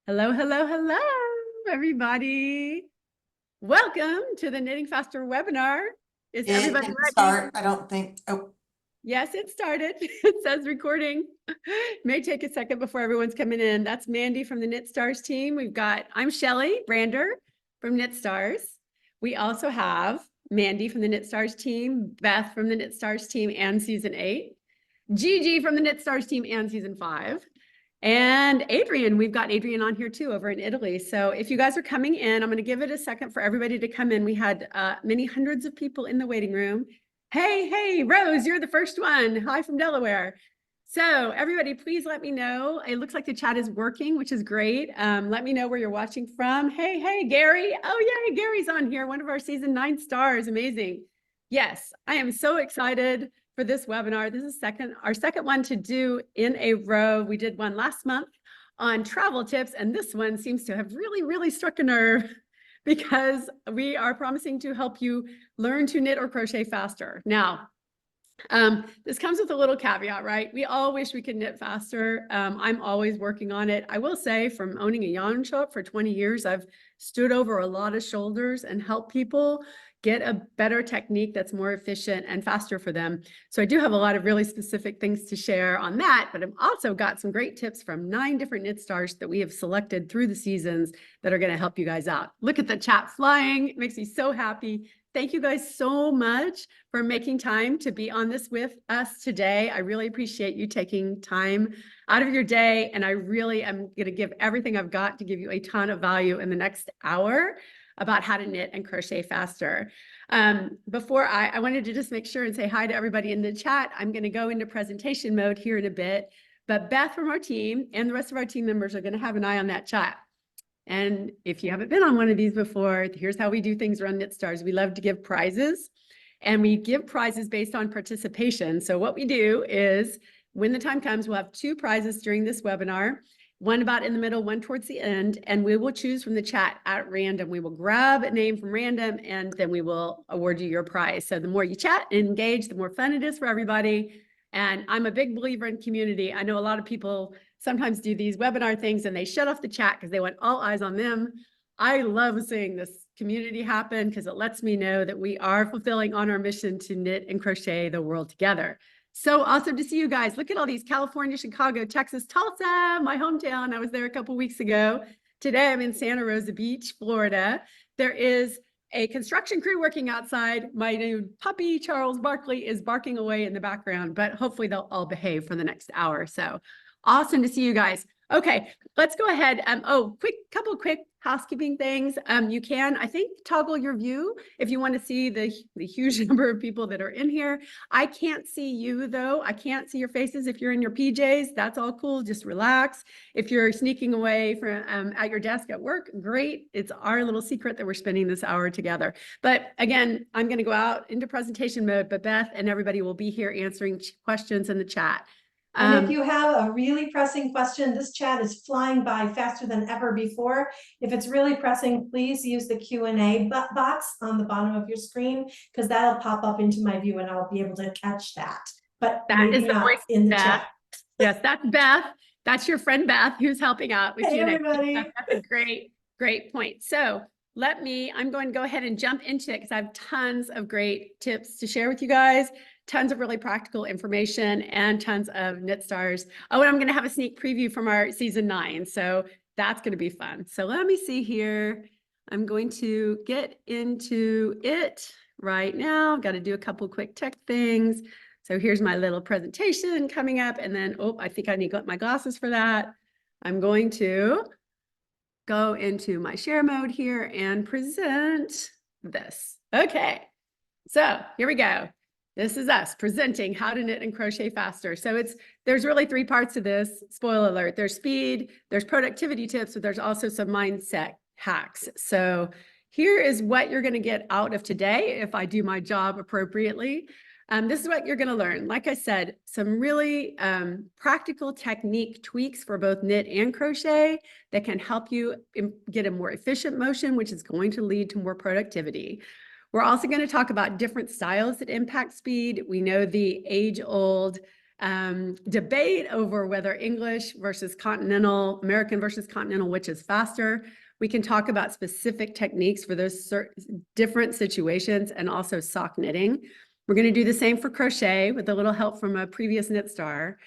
Hello, hello, hello, everybody. Welcome to the Knitting Faster webinar. Is It everybody didn't ready? start, I don't think. Oh, Yes, it started. It says recording. May take a second before everyone's coming in. That's Mandy from the Knit Stars team. I'm Shelly Brander from Knit Stars. We also have Mandy from the Knit Stars team, Beth from the Knit Stars team and season 8, Gigi from the Knit Stars team and season 5. And Adrian, we've got Adrian on here too over in Italy. So if you guys are coming in, I'm going to give it a second for everybody to come in. We had many hundreds of people in the waiting room. Hey, Rose, you're the first one. Hi from Delaware. So everybody, please let me know. It looks like the chat is working, which is great. Let me know where you're watching from. Hey, Gary. Oh, yay, Gary's on here. One of our season 9 stars. Amazing. Yes, I am so excited for this webinar. This is our second one to do in a row. We did one last month on travel tips, and this one seems to have really struck a nerve because we are promising to help you learn to knit or crochet faster. Now, this comes with a little caveat, right? We all wish we could knit faster. I'm always working on it. I will say, from owning a yarn shop for 20 years, I've stood over a lot of shoulders and helped people get a better technique that's more efficient and faster for them. So I do have a lot of really specific things to share on that, but I've also got some great tips from 9 different knit stars that we have selected through the seasons that are going to help you guys out. Look at the chat flying. It makes me so happy. Thank you guys so much for making time to be on this with us today. I really appreciate you taking time out of your day, and I really am going to give everything I've got to give you a ton of value in the next hour about how to knit and crochet faster. Before I wanted to just make sure and say hi to everybody in the chat. I'm going to go into presentation mode here in a bit, but Beth from our team and the rest of our team members are going to have an eye on that chat. And if you haven't been on one of these before, here's how we do things around Knit Stars. We love to give prizes, and we give prizes based on participation. So what we do is, when the time comes, we'll have 2 prizes during this webinar, one about in the middle, one towards the end, and we will choose from the chat at random. We will grab a name from random, and then we will award you your prize. So the more you chat and engage, the more fun it is for everybody. And I'm a big believer in community. I know a lot of people sometimes do these webinar things and they shut off the chat because they want all eyes on them. I love seeing this community happen because it lets me know that we are fulfilling on our mission to knit and crochet the world together. So awesome to see you guys. Look at all these: California, Chicago, Texas, Tulsa, my hometown. I was there a couple weeks ago. Today I'm in Santa Rosa Beach, Florida. There is a construction crew working outside. My new puppy, Charles Barkley, is barking away in the background, but hopefully they'll all behave for the next hour or so. Awesome to see you guys. Okay, let's go ahead. Couple quick housekeeping things. You can, I think, toggle your view if you want to see the huge number of people that are in here. I can't see you though. I can't see your faces. If you're in your PJs, that's all cool. Just relax. If you're sneaking away from at your desk at work, great. It's our little secret that we're spending this hour together. But again, I'm going to go out into presentation mode, but Beth and everybody will be here answering questions in the chat. And if you have a really pressing question, this chat is flying by faster than ever before. If it's really pressing, please use the Q&A box on the bottom of your screen, because that'll pop up into my view and I'll be able to catch that. But that maybe is the not voice in the Beth. chat. Yes, that's Beth. That's your friend Beth, who's helping out with Hey, you. everybody. That's a great point. So I'm going to go ahead and jump into it because I have tons of great tips to share with you guys, tons of really practical information, and tons of Knit Stars. Oh, and I'm going to have a sneak preview from our season 9. So that's going to be fun. So let me see here. I'm going to get into it right now. I've got to do a couple quick tech things. So here's my little presentation coming up, and then, I think I need my glasses for that. I'm going to go into my share mode here and present this. Okay, so here we go. This is us presenting how to knit and crochet faster. So there's really 3 parts to this. Spoiler alert: there's speed, there's productivity tips, but there's also some mindset hacks. So here is what you're going to get out of today if I do my job appropriately. This is what you're going to learn. Like I said, some really practical technique tweaks for both knit and crochet that can help you get a more efficient motion, which is going to lead to more productivity. We're also going to talk about different styles that impact speed. We know the age-old debate over whether English versus Continental, American versus Continental, which is faster. We can talk about specific techniques for those different situations, and also sock knitting. We're going to do the same for crochet with a little help from a previous knit star.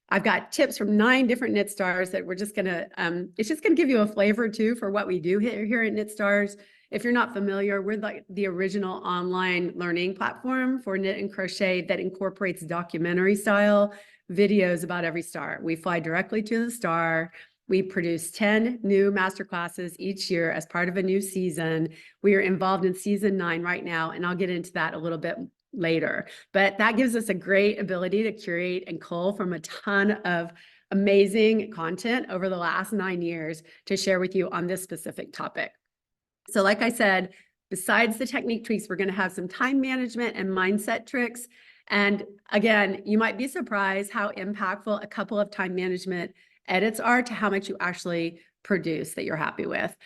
I've got tips from 9 different knit stars that we're just going to, it's just going to give you a flavor too for what we do here at Knit Stars. If you're not familiar, we're like the original online learning platform for knit and crochet that incorporates documentary style videos about every star. We fly directly to the star. We produce 10 new masterclasses each year as part of a new season. We are involved in season 9 right now, and I'll get into that a little bit later. But that gives us a great ability to curate and cull from a ton of amazing content over the last 9 years to share with you on this specific topic. So like I said, besides the technique tweaks, we're going to have some time management and mindset tricks. And again, you might be surprised how impactful a couple of time management edits are to how much you actually produce that you're happy with.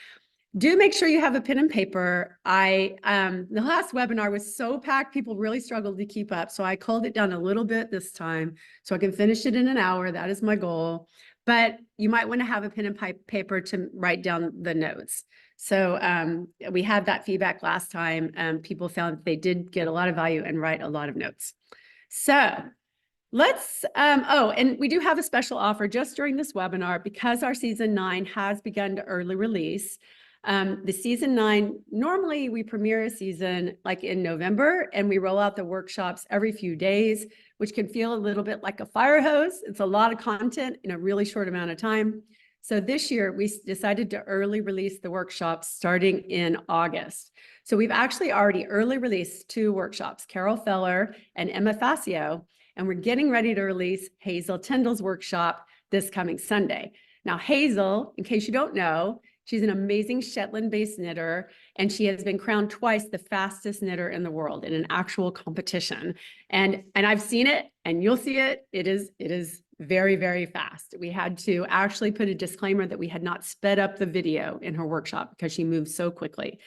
Do make sure you have a pen and paper. The last webinar was so packed, people really struggled to keep up. So I culled it down a little bit this time so I can finish it in an hour. That is my goal. But you might want to have a pen and paper to write down the notes. So we had that feedback last time. People found that they did get a lot of value and write a lot of notes. So let's, and we do have a special offer just during this webinar because our season 9 has begun to early release. The season 9, normally we premiere a season like in November, and we roll out the workshops every few days, which can feel a little bit like a fire hose. It's a lot of content in a really short amount of time. So this year we decided to early release the workshops starting in August. So we've actually already early released 2 workshops, Carol Feller and Emma Facio, and we're getting ready to release Hazel Tyndall's workshop this coming Sunday. Now, Hazel, in case you don't know, she's an amazing Shetland-based knitter, and she has been crowned twice the fastest knitter in the world in an actual competition. And I've seen it, and you'll see it. It is very, very fast. We had to actually put a disclaimer that we had not sped up the video in her workshop because she moves so quickly.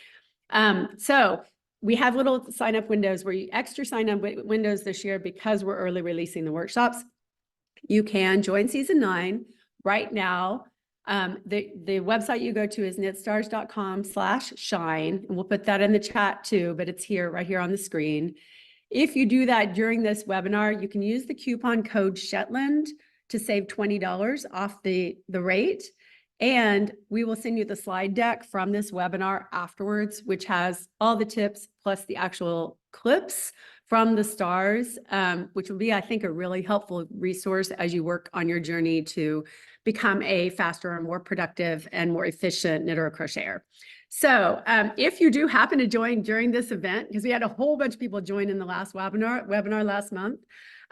So we have little sign-up windows extra sign-up windows this year because we're early releasing the workshops. You can join season 9 right now. The website you go to is knitstars.com/shine, and we'll put that in the chat too, but it's here, right here on the screen. If you do that during this webinar, you can use the coupon code Shetland to save $20 off the rate. And we will send you the slide deck from this webinar afterwards, which has all the tips plus the actual clips from the stars, which will be, I think, a really helpful resource as you work on your journey to become a faster and more productive and more efficient knitter or crocheter. So if you do happen to join during this event, because we had a whole bunch of people join in the last webinar last month,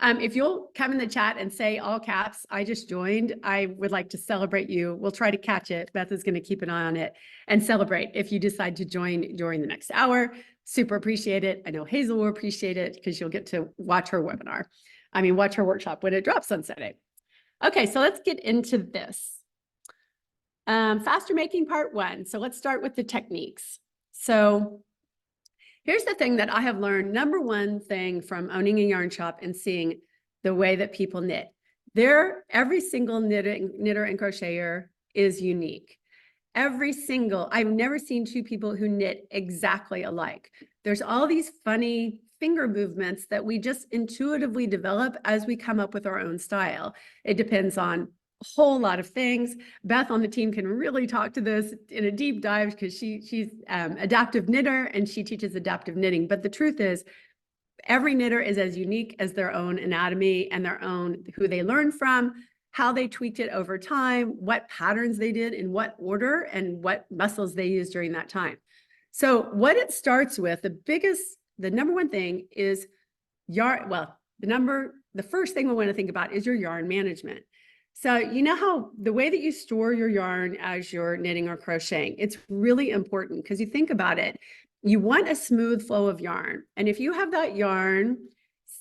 if you'll come in the chat and say all caps, I just joined, I would like to celebrate you. We'll try to catch it. Beth is going to keep an eye on it and celebrate if you decide to join during the next hour. Super appreciate it. I know Hazel will appreciate it because you'll get to watch her watch her workshop when it drops on Saturday. Okay, so let's get into this. Faster making part 1. So let's start with the techniques. So here's the thing that I have learned. Number one thing from owning a yarn shop and seeing the way that people knit. Every single knitter and crocheter is unique. I've never seen 2 people who knit exactly alike. There's all these funny finger movements that we just intuitively develop as we come up with our own style. It depends on a whole lot of things. Beth on the team can really talk to this in a deep dive because she's adaptive knitter and she teaches adaptive knitting. But the truth is, every knitter is as unique as their own anatomy and their own who they learn from, how they tweaked it over time, what patterns they did in what order, and what muscles they used during that time. So what it starts with, the number one thing is yarn. Well, the first thing we want to think about is your yarn management. So you know how the way that you store your yarn as you're knitting or crocheting, it's really important because you think about it, you want a smooth flow of yarn. And if you have that yarn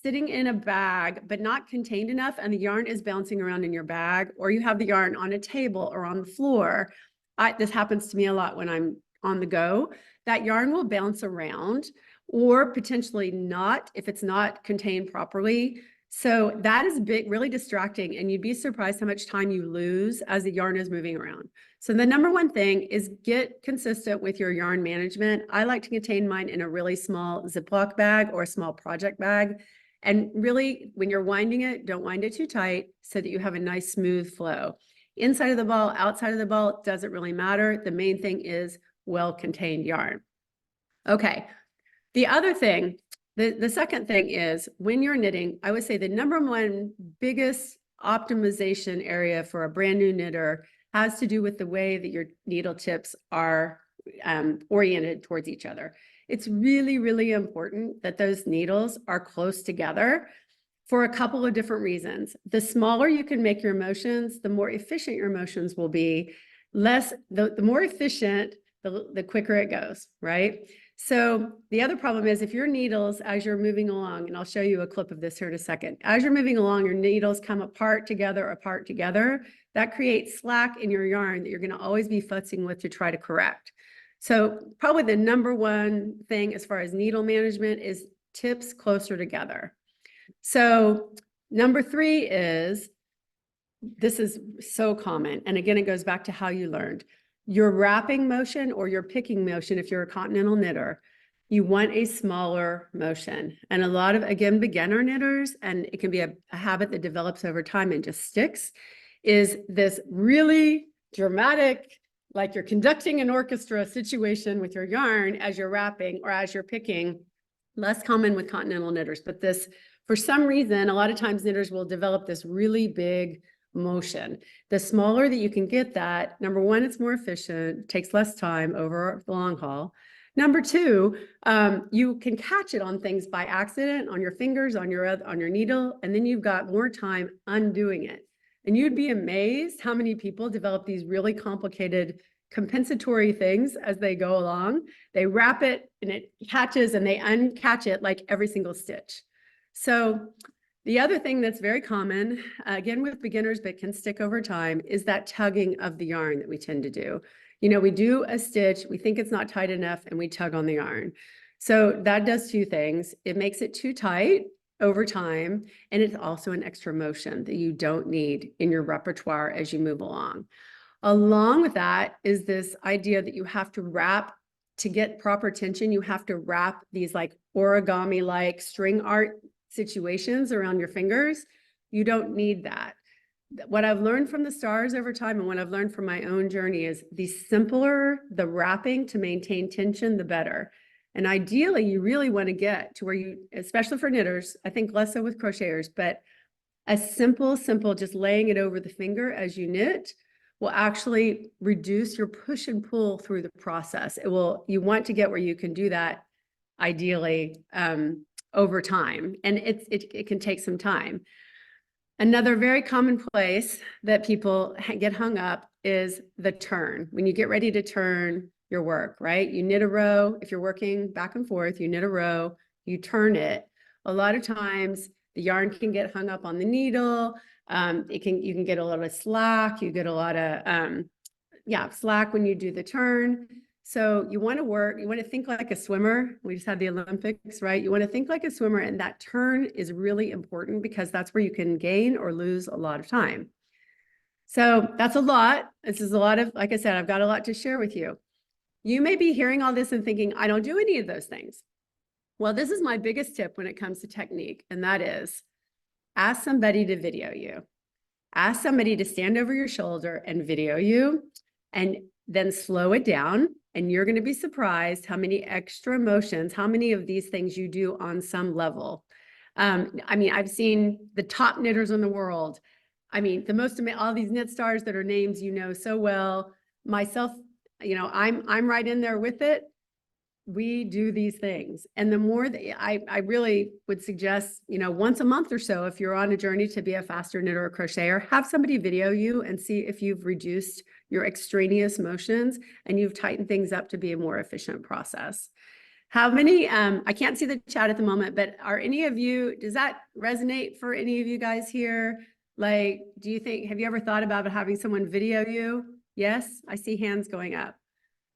sitting in a bag, but not contained enough, and the yarn is bouncing around in your bag, or you have the yarn on a table or on the floor, this happens to me a lot when I'm on the go, that yarn will bounce around or potentially not if it's not contained properly. So that is big, really distracting, and you'd be surprised how much time you lose as the yarn is moving around. So the number one thing is get consistent with your yarn management. I like to contain mine in a really small Ziploc bag or a small project bag. And really, when you're winding it, don't wind it too tight so that you have a nice smooth flow. Inside of the ball, outside of the ball, doesn't really matter. The main thing is well-contained yarn. Okay, the other thing, the second thing is when you're knitting, I would say the number one biggest optimization area for a brand new knitter has to do with the way that your needle tips are oriented towards each other. It's really, really important that those needles are close together for a couple of different reasons. The smaller you can make your motions, the more efficient your motions will be. The more efficient, the quicker it goes, right? So the other problem is if your needles, as you're moving along, and I'll show you a clip of this here in a second, as you're moving along, your needles come apart together, that creates slack in your yarn that you're going to always be futzing with to try to correct. So probably the number one thing as far as needle management is tips closer together. So number three is, this is so common, and again, it goes back to how you learned. Your wrapping motion or your picking motion, if you're a continental knitter, you want a smaller motion. And a lot of, again, beginner knitters, and it can be a habit that develops over time and just sticks, is this really dramatic, like you're conducting an orchestra situation with your yarn as you're wrapping or as you're picking. Less common with continental knitters, but this, for some reason, a lot of times knitters will develop this really big motion. The smaller that you can get that, number one, it's more efficient, takes less time over the long haul. Number two, you can catch it on things by accident, on your fingers, on your needle, and then you've got more time undoing it. And you'd be amazed how many people develop these really complicated compensatory things as they go along. They wrap it and it catches and they uncatch it like every single stitch. So the other thing that's very common, again with beginners, but can stick over time, is that tugging of the yarn that we tend to do. You know, we do a stitch, we think it's not tight enough, and we tug on the yarn. So that does two things. It makes it too tight over time, and it's also an extra motion that you don't need in your repertoire as you move along. Along with that is this idea that you have to wrap to get proper tension. You have to wrap these like origami-like string art situations around your fingers. You don't need that. What I've learned from the stars over time and what I've learned from my own journey is the simpler the wrapping to maintain tension, the better. And ideally, you really want to get to where you, especially for knitters, I think less so with crocheters, but a simple, just laying it over the finger as you knit will actually reduce your push and pull through the process. You want to get where you can do that ideally over time, and it can take some time. Another very common place that people get hung up is the turn. When you get ready to turn your work, right? You knit a row. If you're working back and forth, you knit a row, you turn it. A lot of times the yarn can get hung up on the needle. You can get a lot of slack. You get a lot of slack when you do the turn. So you want to think like a swimmer. We just had the Olympics, right? You want to think like a swimmer, and that turn is really important because that's where you can gain or lose a lot of time. So that's a lot. This is a lot of, like I said, I've got a lot to share with you. You may be hearing all this and thinking, I don't do any of those things. Well, this is my biggest tip when it comes to technique, and that is ask somebody to video you. Ask somebody to stand over your shoulder and video you, and then slow it down. And you're going to be surprised how many extra motions, how many of these things you do on some level. I mean, I've seen the top knitters in the world. I mean, all these knit stars that are names you know so well. Myself, you know, I'm right in there with it. We do these things. And the more that I really would suggest, you know, once a month or so, if you're on a journey to be a faster knitter or crocheter, have somebody video you and see if you've reduced your extraneous motions and you've tightened things up to be a more efficient process. How many, I can't see the chat at the moment, but are any of you, does that resonate for any of you guys here? Like, have you ever thought about having someone video you? Yes, I see hands going up.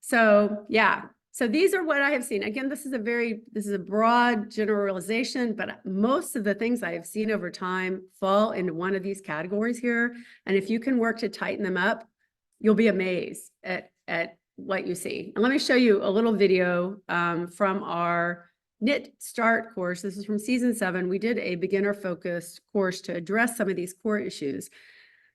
So yeah. So these are what I have seen. Again, this is a broad generalization, but most of the things I have seen over time fall into one of these categories here. And if you can work to tighten them up, you'll be amazed at what you see. And let me show you a little video from our Knit Start course. This is from season 7. We did a beginner focused course to address some of these core issues,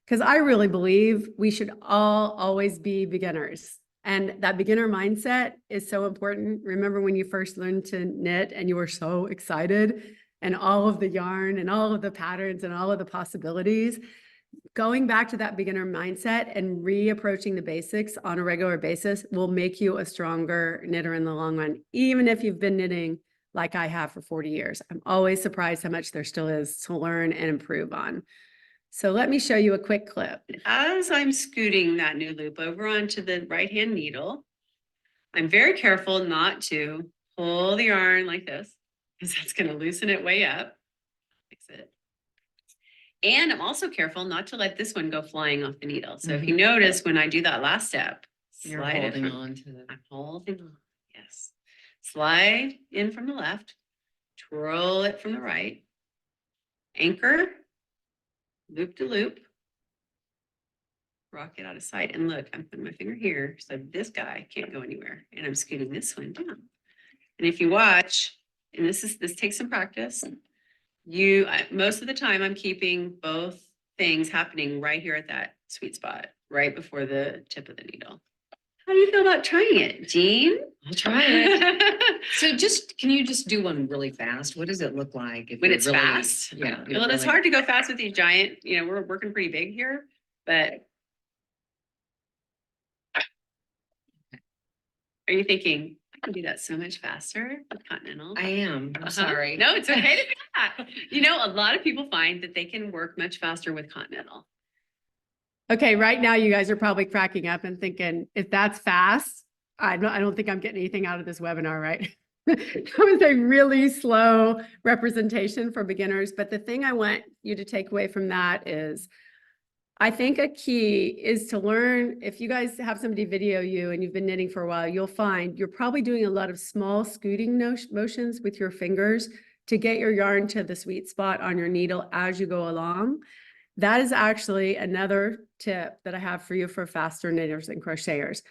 because I really believe we should all always be beginners. And that beginner mindset is so important. Remember when you first learned to knit and you were so excited, and all of the yarn and all of the patterns and all of the possibilities? Going back to that beginner mindset and reapproaching the basics on a regular basis will make you a stronger knitter in the long run, even if you've been knitting like I have for 40 years. I'm always surprised how much there still is to learn and improve on. So let me show you a quick clip. As I'm scooting that new loop over onto the right-hand needle, I'm very careful not to pull the yarn like this, because that's going to loosen it way up. Fix it. And I'm also careful not to let this one go flying off the needle. So if you notice, when I do that last step, You're slide it holding from, on to the. I'm holding on. Yes. Slide in from the left, twirl it from the right, anchor, loop to loop, rock it out of sight. And look, I'm putting my finger here, so this guy can't go anywhere. And I'm scooting this one down. And if you watch, and this takes some practice, most of the time I'm keeping both things happening right here at that sweet spot, right before the tip of the needle. How do you feel about trying it, Jean? I'll try it. So can you just do one really fast? What does it look like? When it's fast? Yeah. Well, it's hard to go fast with these giant, we're working pretty big here, but. Are you thinking, I can do that so much faster with Continental? I am. I'm sorry. No, it's okay to do that. A lot of people find that they can work much faster with Continental. Okay, right now you guys are probably cracking up and thinking, if that's fast, I don't think I'm getting anything out of this webinar, right? That was a really slow representation for beginners. But the thing I want you to take away from that is, I think a key is to learn. If you guys have somebody video you and you've been knitting for a while, you'll find you're probably doing a lot of small scooting motions with your fingers to get your yarn to the sweet spot on your needle as you go along. That is actually another tip that I have for you for faster knitters and crocheters.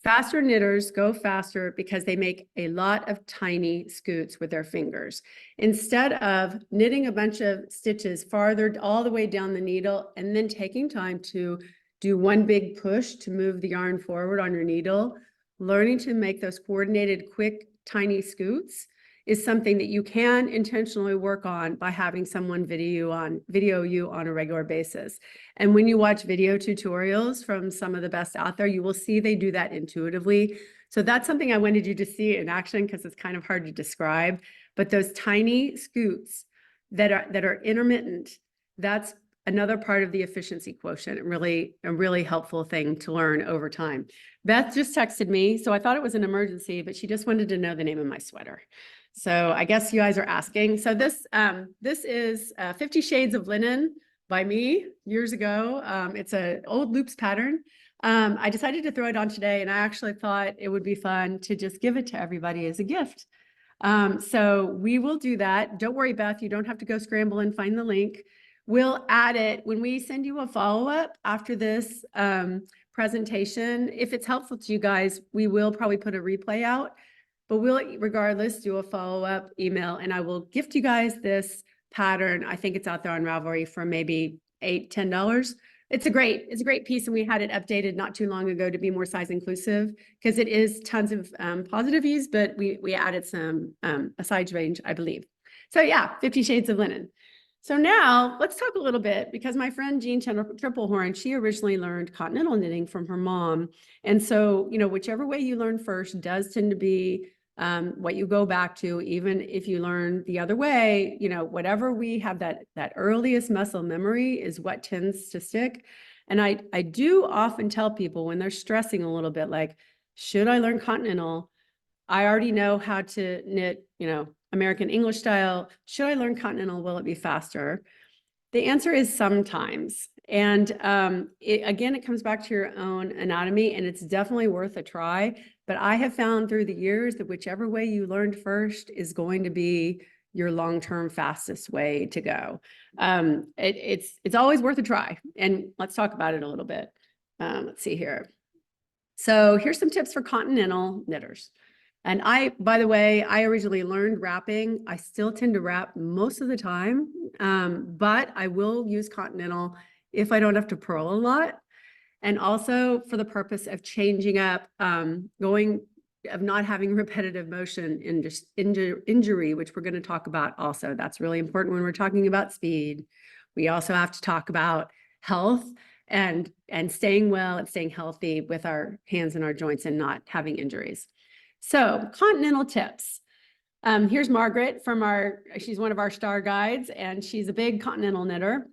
Faster knitters go faster because they make a lot of tiny scoots with their fingers. Instead of knitting a bunch of stitches farther all the way down the needle and then taking time to do one big push to move the yarn forward on your needle, learning to make those coordinated, quick, tiny scoots is something that you can intentionally work on by having someone video you on a regular basis. And when you watch video tutorials from some of the best out there, you will see they do that intuitively. So that's something I wanted you to see in action, because it's kind of hard to describe. But those tiny scoots that are intermittent, that's another part of the efficiency quotient. Really a really helpful thing to learn over time. Beth just texted me, so I thought it was an emergency, but she just wanted to know the name of my sweater. So I guess you guys are asking. So this is 50 Shades of Linen by me years ago. It's an old loops pattern. I decided to throw it on today, and I actually thought it would be fun to just give it to everybody as a gift. So we will do that. Don't worry, Beth, you don't have to go scramble and find the link. We'll add it when we send you a follow-up after this presentation. If it's helpful to you guys, we will probably put a replay out. But we'll regardless do a follow-up email, and I will gift you guys this pattern. I think it's out there on Ravelry for maybe $8, $10. It's a great piece, and we had it updated not too long ago to be more size inclusive, because it is tons of positive use, but we added some a size range, I believe. So yeah, 50 Shades of Linen. So now let's talk a little bit, because my friend Jean Triplehorn, she originally learned Continental knitting from her mom. And so, whichever way you learn first does tend to be what you go back to. Even if you learn the other way, whatever we have, that earliest muscle memory is what tends to stick. And I do often tell people when they're stressing a little bit, like, should I learn Continental? I already know how to knit, American English style. Should I learn Continental? Will it be faster? The answer is sometimes. And again, it comes back to your own anatomy, and it's definitely worth a try. But I have found through the years that whichever way you learned first is going to be your long-term fastest way to go. It's always worth a try. And let's talk about it a little bit. Let's see here. So here's some tips for Continental knitters. And by the way, I originally learned wrapping. I still tend to wrap most of the time, but I will use Continental if I don't have to purl a lot. And also for the purpose of changing up, of not having repetitive motion in just injury, which we're going to talk about also. That's really important when we're talking about speed. We also have to talk about health and staying well and staying healthy with our hands and our joints and not having injuries. So Continental tips. Here's Margaret she's one of our star guides, and she's a big Continental knitter.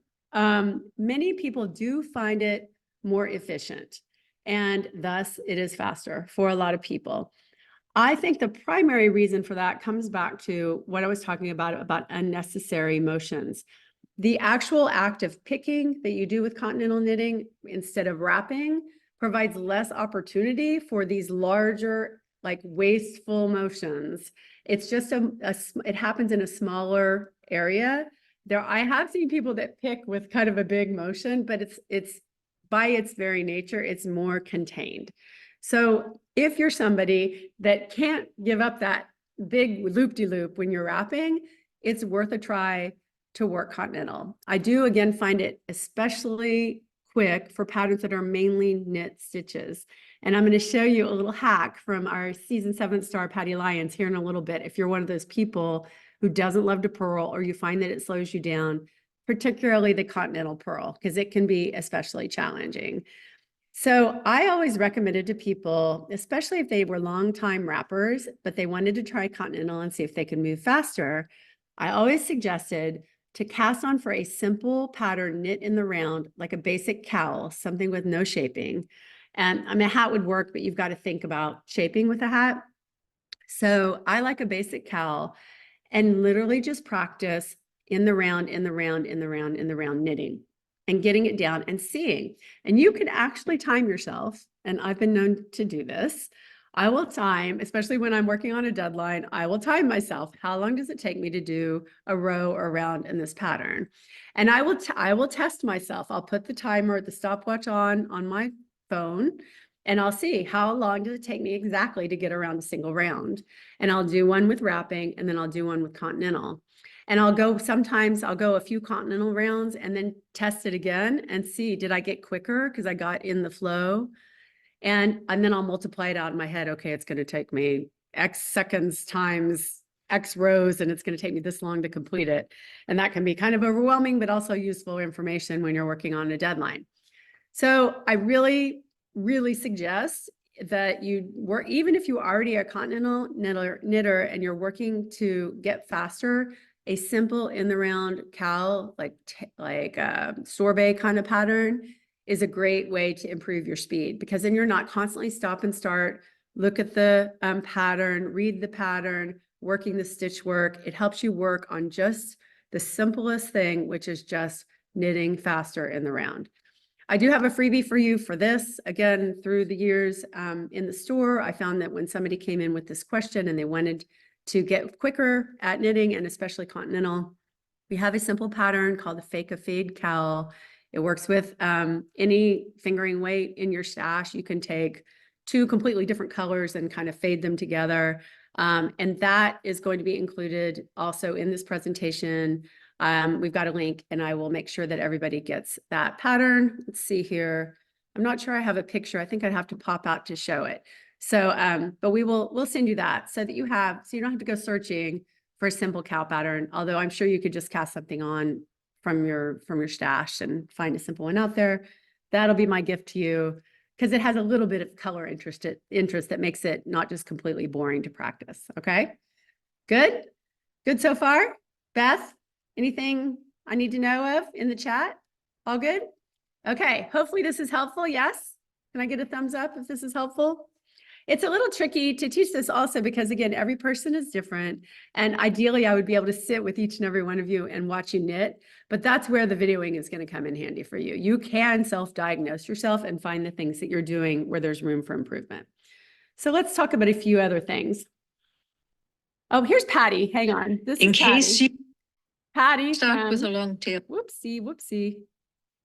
Many people do find it more efficient, and thus it is faster for a lot of people. I think the primary reason for that comes back to what I was talking about unnecessary motions. The actual act of picking that you do with Continental knitting instead of wrapping provides less opportunity for these larger, like wasteful motions. It's just it happens in a smaller area. I have seen people that pick with kind of a big motion, but it's by its very nature, it's more contained. So if you're somebody that can't give up that big loop-de-loop when you're wrapping, it's worth a try to work Continental. I do again find it especially quick for patterns that are mainly knit stitches. And I'm going to show you a little hack from our season 7 star Patty Lyons here in a little bit. If you're one of those people who doesn't love to purl, or you find that it slows you down, particularly the Continental purl, because it can be especially challenging. So I always recommended to people, especially if they were longtime wrappers, but they wanted to try Continental and see if they could move faster, I always suggested to cast on for a simple pattern knit in the round, like a basic cowl, something with no shaping. And I mean, a hat would work, but you've got to think about shaping with a hat. So I like a basic cowl and literally just practice in the round, in the round, in the round, in the round knitting and getting it down and seeing. And you can actually time yourself. And I've been known to do this. I will time, especially when I'm working on a deadline, I will time myself. How long does it take me to do a row or round in this pattern? And I will test myself. I'll put the timer, the stopwatch on my phone, and I'll see how long does it take me exactly to get around a single round. And I'll do one with wrapping, and then I'll do one with Continental. And sometimes I'll go a few Continental rounds and then test it again and see, did I get quicker because I got in the flow? And then I'll multiply it out in my head. Okay, it's going to take me X seconds times X rows, and it's going to take me this long to complete it. And that can be kind of overwhelming, but also useful information when you're working on a deadline. So I really, really suggest that you work, even if you already are a Continental knitter and you're working to get faster, a simple in the round cowl, like sorbet kind of pattern, is a great way to improve your speed, because then you're not constantly stop and start, look at the pattern, read the pattern, working the stitch work. It helps you work on just the simplest thing, which is just knitting faster in the round. I do have a freebie for you for this. Again, through the years in the store, I found that when somebody came in with this question and they wanted to get quicker at knitting, and especially Continental, we have a simple pattern called the Fake a Fade cowl. It works with any fingering weight in your stash. You can take 2 completely different colors and kind of fade them together. And that is going to be included also in this presentation. We've got a link, and I will make sure that everybody gets that pattern. Let's see here. I'm not sure I have a picture. I think I'd have to pop out to show it. So, but we'll send you that so that you don't have to go searching for a simple cowl pattern. Although I'm sure you could just cast something on from your stash and find a simple one out there. That'll be my gift to you, because it has a little bit of color interest that makes it not just completely boring to practice. Okay, good so far. Beth, anything I need to know of in the chat? All good? Okay, hopefully this is helpful. Yes, can I get a thumbs up if this is helpful? It's a little tricky to teach this also because again, every person is different. And ideally I would be able to sit with each and every one of you and watch you knit, but that's where the videoing is going to come in handy for you. You can self-diagnose yourself and find the things that you're doing where there's room for improvement. So let's talk about a few other things. Oh, here's Patty. Hang on. This In is case Patty. you Patty start with a from, long tail. whoopsie.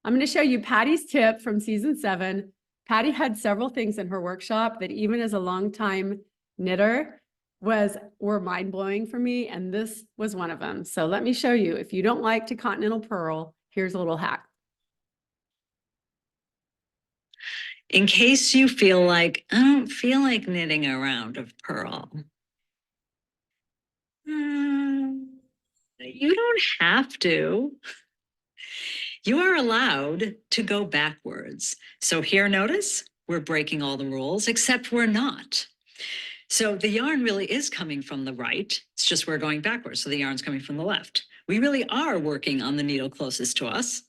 I'm going to show you Patty's tip from season 7. Patty had several things in her workshop that even as a longtime knitter were mind-blowing for me. And this was one of them. So let me show you. If you don't like to Continental purl, here's a little hack. In case you feel like, I don't feel like knitting a round of purl. You don't have to. You are allowed to go backwards. So here, notice, we're breaking all the rules, except we're not. So the yarn really is coming from the right. It's just we're going backwards. So the yarn's coming from the left. We really are working on the needle closest to us,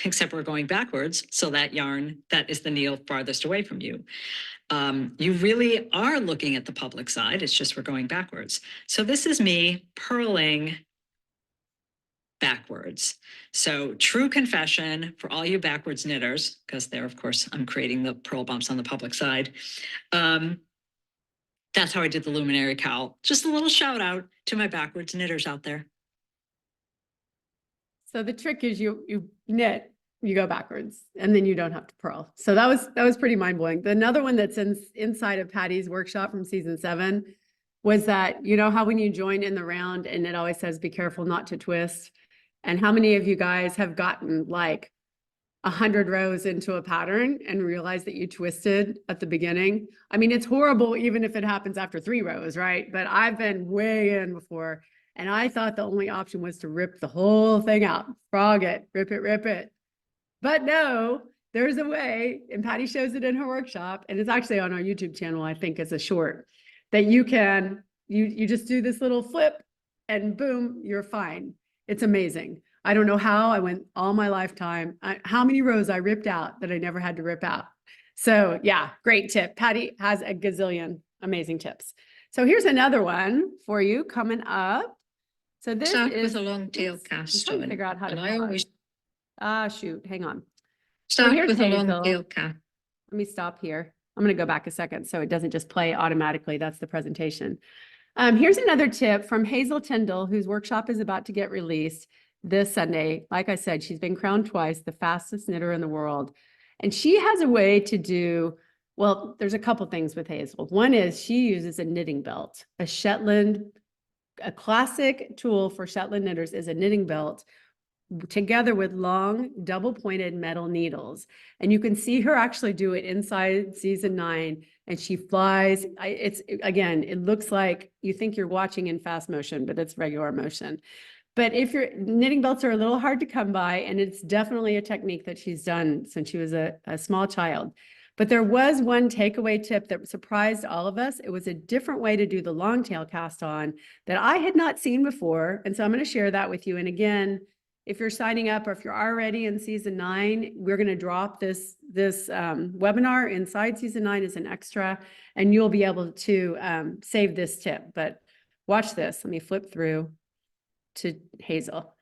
except we're going backwards. So that yarn, that is the needle farthest away from you. You really are looking at the public side. It's just we're going backwards. So this is me purling backwards. So true confession for all you backwards knitters, because there, of course, I'm creating the purl bumps on the public side. That's how I did the luminary cowl. Just a little shout out to my backwards knitters out there. So the trick is you knit, you go backwards, and then you don't have to purl. So that was pretty mind-blowing. Another one that's inside of Patty's workshop from season 7 was that, you know how when you join in the round and it always says, be careful not to twist. And how many of you guys have gotten like 100 rows into a pattern and realized that you twisted at the beginning? I mean, it's horrible even if it happens after 3 rows, right? But I've been way in before. And I thought the only option was to rip the whole thing out, frog it, rip it. But no, there's a way, and Patty shows it in her workshop, and it's actually on our YouTube channel, I think, as a short, that you can, you just do this little flip and boom, you're fine. It's amazing. I don't know how I went all my lifetime, how many rows I ripped out that I never had to rip out. So yeah, great tip. Patty has a gazillion amazing tips. So here's another one for you coming up. So this Start is with a long tail oops, I'm cast trying to on. figure out how to And I always shoot, hang on. start here's with a long Hazel. tail cast. Let me stop here. I'm going to go back a second so it doesn't just play automatically. That's the presentation. Here's another tip from Hazel Tyndall, whose workshop is about to get released this Sunday. Like I said, she's been crowned twice, the fastest knitter in the world. And she has a way to do, well, there's a couple things with Hazel. One is she uses a knitting belt, a Shetland, a classic tool for Shetland knitters is a knitting belt together with long double pointed metal needles. And you can see her actually do it inside season 9 and she flies. Again, it looks like you think you're watching in fast motion, but it's regular motion. But if your knitting belts are a little hard to come by, and it's definitely a technique that she's done since she was a small child. But there was one takeaway tip that surprised all of us. It was a different way to do the long tail cast on that I had not seen before. And so I'm going to share that with you. And again, if you're signing up or if you're already in season 9, we're going to drop this webinar inside season 9 as an extra, and you'll be able to save this tip. But watch this. Let me flip through to Hazel.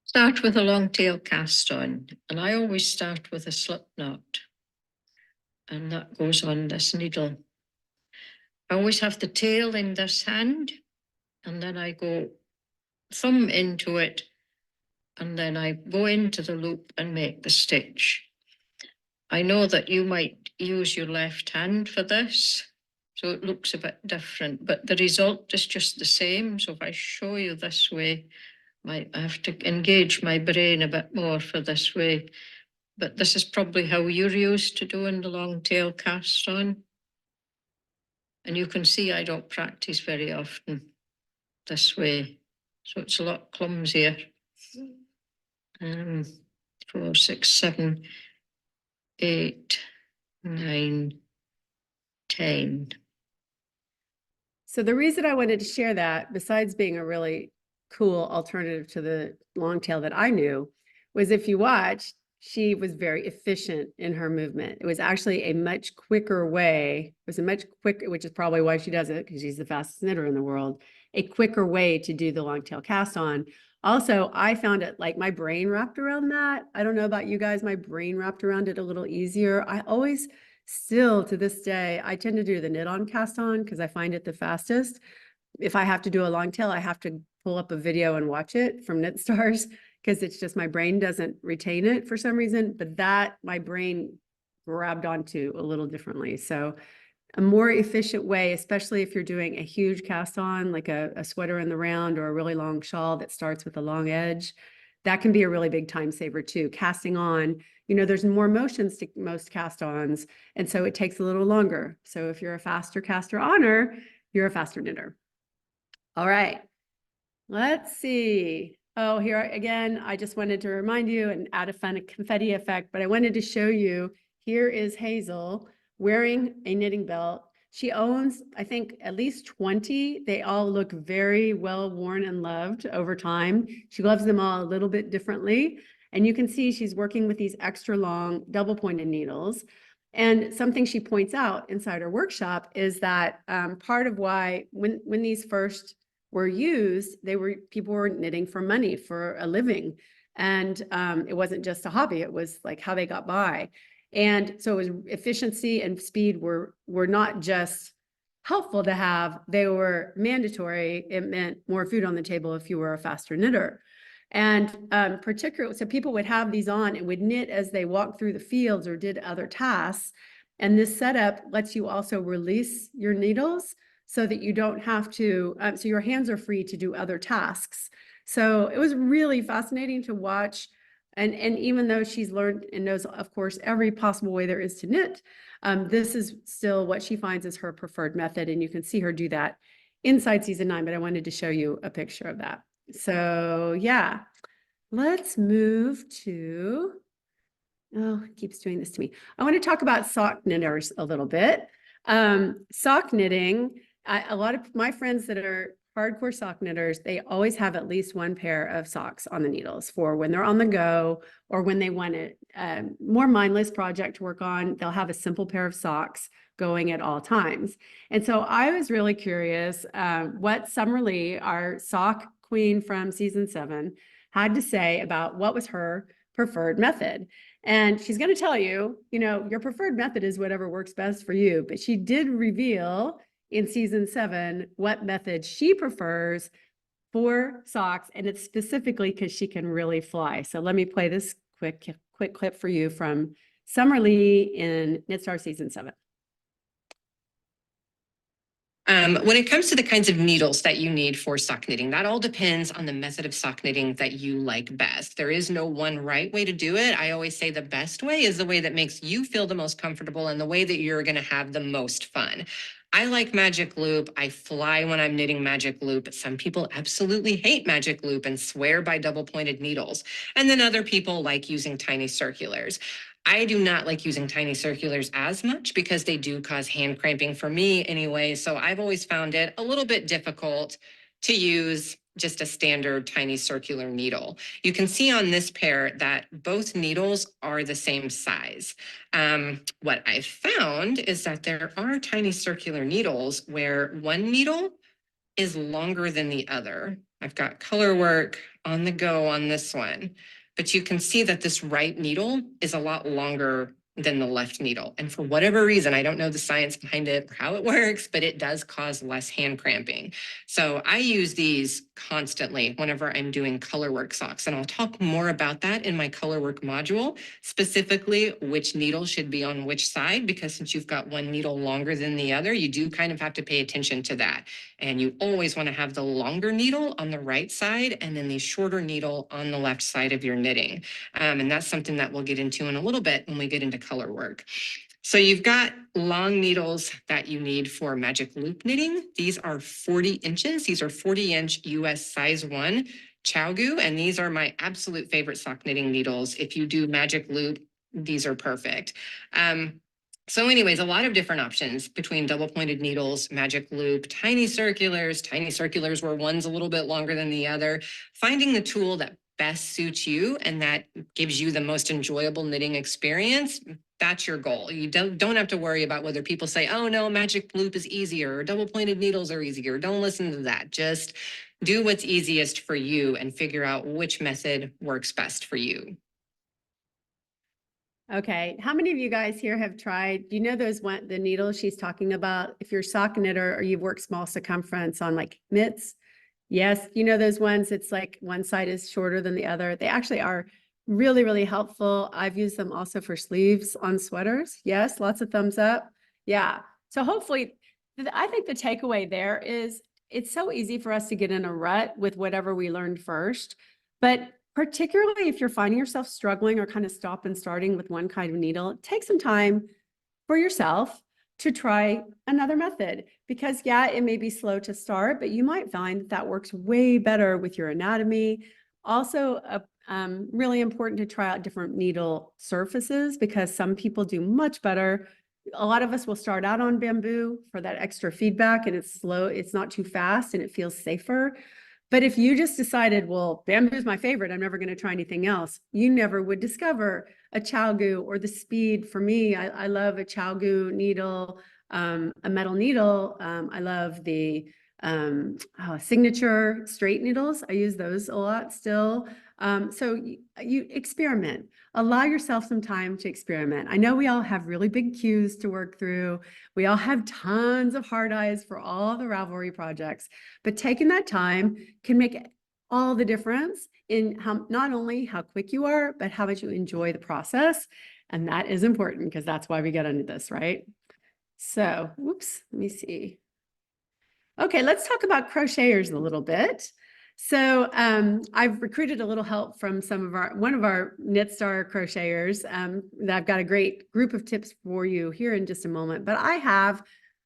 Start with a long tail cast on. And I always start with a slip knot. And that goes on this needle. I always have the tail in this hand, and then I go thumb into it, and then I go into the loop and make the stitch. I know that you might use your left hand for this, so it looks a bit different, but the result is just the same. So if I show you this way, I have to engage my brain a bit more for this way. But this is probably how you're used to doing the long tail cast on. And you can see I don't practice very often this way. So it's a lot clumsier. 4, 6, 7, 8, 9, 10. So the reason I wanted to share that, besides being a really cool alternative to the long tail that I knew, was if you watch, she was very efficient in her movement. It was actually a much quicker way. It was a much quicker, which is probably why she does it, because she's the fastest knitter in the world, a quicker way to do the long tail cast on. Also, I found it like my brain wrapped around that. I don't know about you guys, my brain wrapped around it a little easier. I always still to this day, I tend to do the knit on cast on because I find it the fastest. If I have to do a long tail, I have to pull up a video and watch it from Knit Stars because it's just my brain doesn't retain it for some reason, but that my brain grabbed onto a little differently. So a more efficient way, especially if you're doing a huge cast on, like a sweater in the round or a really long shawl that starts with a long edge, that can be a really big time saver too. Casting on, you know, there's more motions to most cast ons, and so it takes a little longer. So if you're a faster caster oner, you're a faster knitter. All right, let's see. Oh, here again, I just wanted to remind you and add a fun confetti effect, but I wanted to show you, here is Hazel wearing a knitting belt. She owns, I think, at least 20. They all look very well worn and loved over time. She loves them all a little bit differently. And you can see she's working with these extra long double pointed needles. And something she points out inside her workshop is that part of why when these first were used, people were knitting for money, for a living. And it wasn't just a hobby, it was like how they got by. And so it was efficiency and speed were not just helpful to have, they were mandatory. It meant more food on the table if you were a faster knitter. And particularly, so people would have these on and would knit as they walked through the fields or did other tasks. And this setup lets you also release your needles so that you don't have to, so your hands are free to do other tasks. So it was really fascinating to watch. And even though she's learned and knows, of course, every possible way there is to knit, this is still what she finds is her preferred method. And you can see her do that inside season 9, but I wanted to show you a picture of that. So yeah, let's move to, oh, it keeps doing this to me. I want to talk about sock knitters a little bit. Sock knitting, a lot of my friends that are hardcore sock knitters, they always have at least one pair of socks on the needles for when they're on the go or when they want a more mindless project to work on. They'll have a simple pair of socks going at all times. And so I was really curious what Summer Lee, our sock queen from season 7, had to say about what was her preferred method. And she's going to tell you, you know, your preferred method is whatever works best for you. But she did reveal in season 7 what method she prefers for socks, and it's specifically because she can really fly. So let me play this quick clip for you from Summer Lee in Knit Star season 7. When it comes to the kinds of needles that you need for sock knitting, that all depends on the method of sock knitting that you like best. There is no one right way to do it. I always say the best way is the way that makes you feel the most comfortable and the way that you're going to have the most fun. I like magic loop. I fly when I'm knitting magic loop. Some people absolutely hate magic loop and swear by double pointed needles. And then other people like using tiny circulars. I do not like using tiny circulars as much because they do cause hand cramping for me anyway. So I've always found it a little bit difficult to use just a standard tiny circular needle. You can see on this pair that both needles are the same size. What I've found is that there are tiny circular needles where one needle is longer than the other. I've got color work on the go on this one. But you can see that this right needle is a lot longer than the left needle. And for whatever reason, I don't know the science behind it or how it works, but it does cause less hand cramping. So I use these constantly whenever I'm doing color work socks. And I'll talk more about that in my color work module, specifically which needle should be on which side, because since you've got one needle longer than the other, you do kind of have to pay attention to that. And you always want to have the longer needle on the right side and then the shorter needle on the left side of your knitting. And that's something that we'll get into in a little bit when we get into color work. So you've got long needles that you need for magic loop knitting. These are 40 inches. These are 40-inch US size 1 Chowgu, and these are my absolute favorite sock knitting needles. If you do magic loop, these are perfect. So anyways, a lot of different options between double pointed needles, magic loop, tiny circulars where one's a little bit longer than the other. Finding the tool that best suits you and that gives you the most enjoyable knitting experience, that's your goal. You don't have to worry about whether people say, oh no, magic loop is easier or double pointed needles are easier. Don't listen to that. Just do what's easiest for you and figure out which method works best for you. Okay, how many of you guys here have tried, do you know the needles she's talking about? If you're a sock knitter or you've worked small circumference on like mitts, yes, you know those ones, it's like one side is shorter than the other. They actually are really, really helpful. I've used them also for sleeves on sweaters. Yes, lots of thumbs up. Yeah, so hopefully, I think the takeaway there is it's so easy for us to get in a rut with whatever we learned first, but particularly if you're finding yourself struggling or kind of stop and starting with one kind of needle, take some time for yourself to try another method because yeah, it may be slow to start, but you might find that works way better with your anatomy. Also, really important to try out different needle surfaces because some people do much better. A lot of us will start out on bamboo for that extra feedback and it's slow, it's not too fast and it feels safer. But if you just decided, well, bamboo is my favorite, I'm never going to try anything else, you never would discover a chalgu or the speed. For me, I love a chalgu needle, a metal needle. I love the signature straight needles. I use those a lot still. So you experiment, allow yourself some time to experiment. I know we all have really big cues to work through. We all have tons of hard eyes for all the Ravelry projects, but taking that time can make all the difference in how, not only how quick you are, but how much you enjoy the process. And that is important because that's why we get into this, right? So, whoops, let me see. Okay, let's talk about crocheters a little bit. So I've recruited a little help from one of our KnitStar crocheters. I've got a great group of tips for you here in just a moment, but I have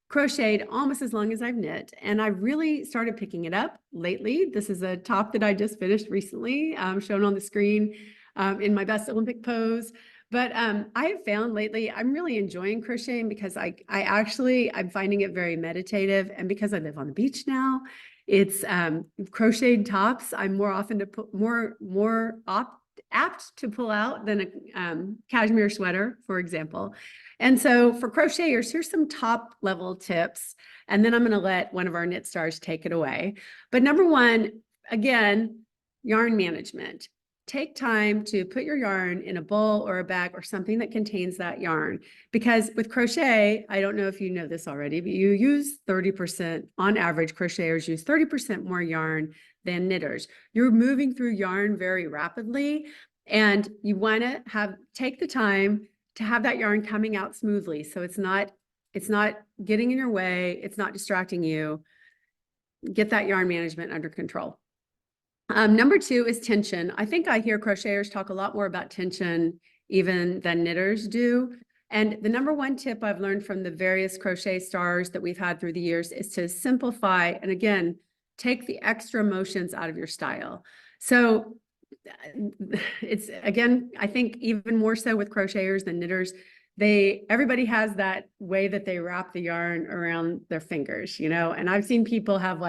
crocheted almost as long as I've knit, and I really started picking it up lately. This is a top that I just finished recently, shown on the screen in my best Olympic pose. But I have found lately I'm really enjoying crocheting because I'm finding it very meditative, and because I live on the beach now, it's crocheted tops. I'm more often to put apt to pull out than a cashmere sweater, for example. And so for crocheters, here's some top level tips, and then I'm going to let one of our knit stars take it away. But number one, again, yarn management. Take time to put your yarn in a bowl or a bag or something that contains that yarn. Because with crochet, I don't know if you know this already, but you use 30%, on average, crocheters use 30% more yarn than knitters. You're moving through yarn very rapidly, and you want to take the time to have that yarn coming out smoothly. So it's not getting in your way. It's not distracting you. Get that yarn management under control. Number two is tension. I think I hear crocheters talk a lot more about tension even than knitters do. And the number one tip I've learned from the various crochet stars that we've had through the years is to simplify. And again, take the extra motions out of your style. So it's, again, I think even more so with crocheters than knitters, everybody has that way that they wrap the yarn around their fingers, and I've seen people have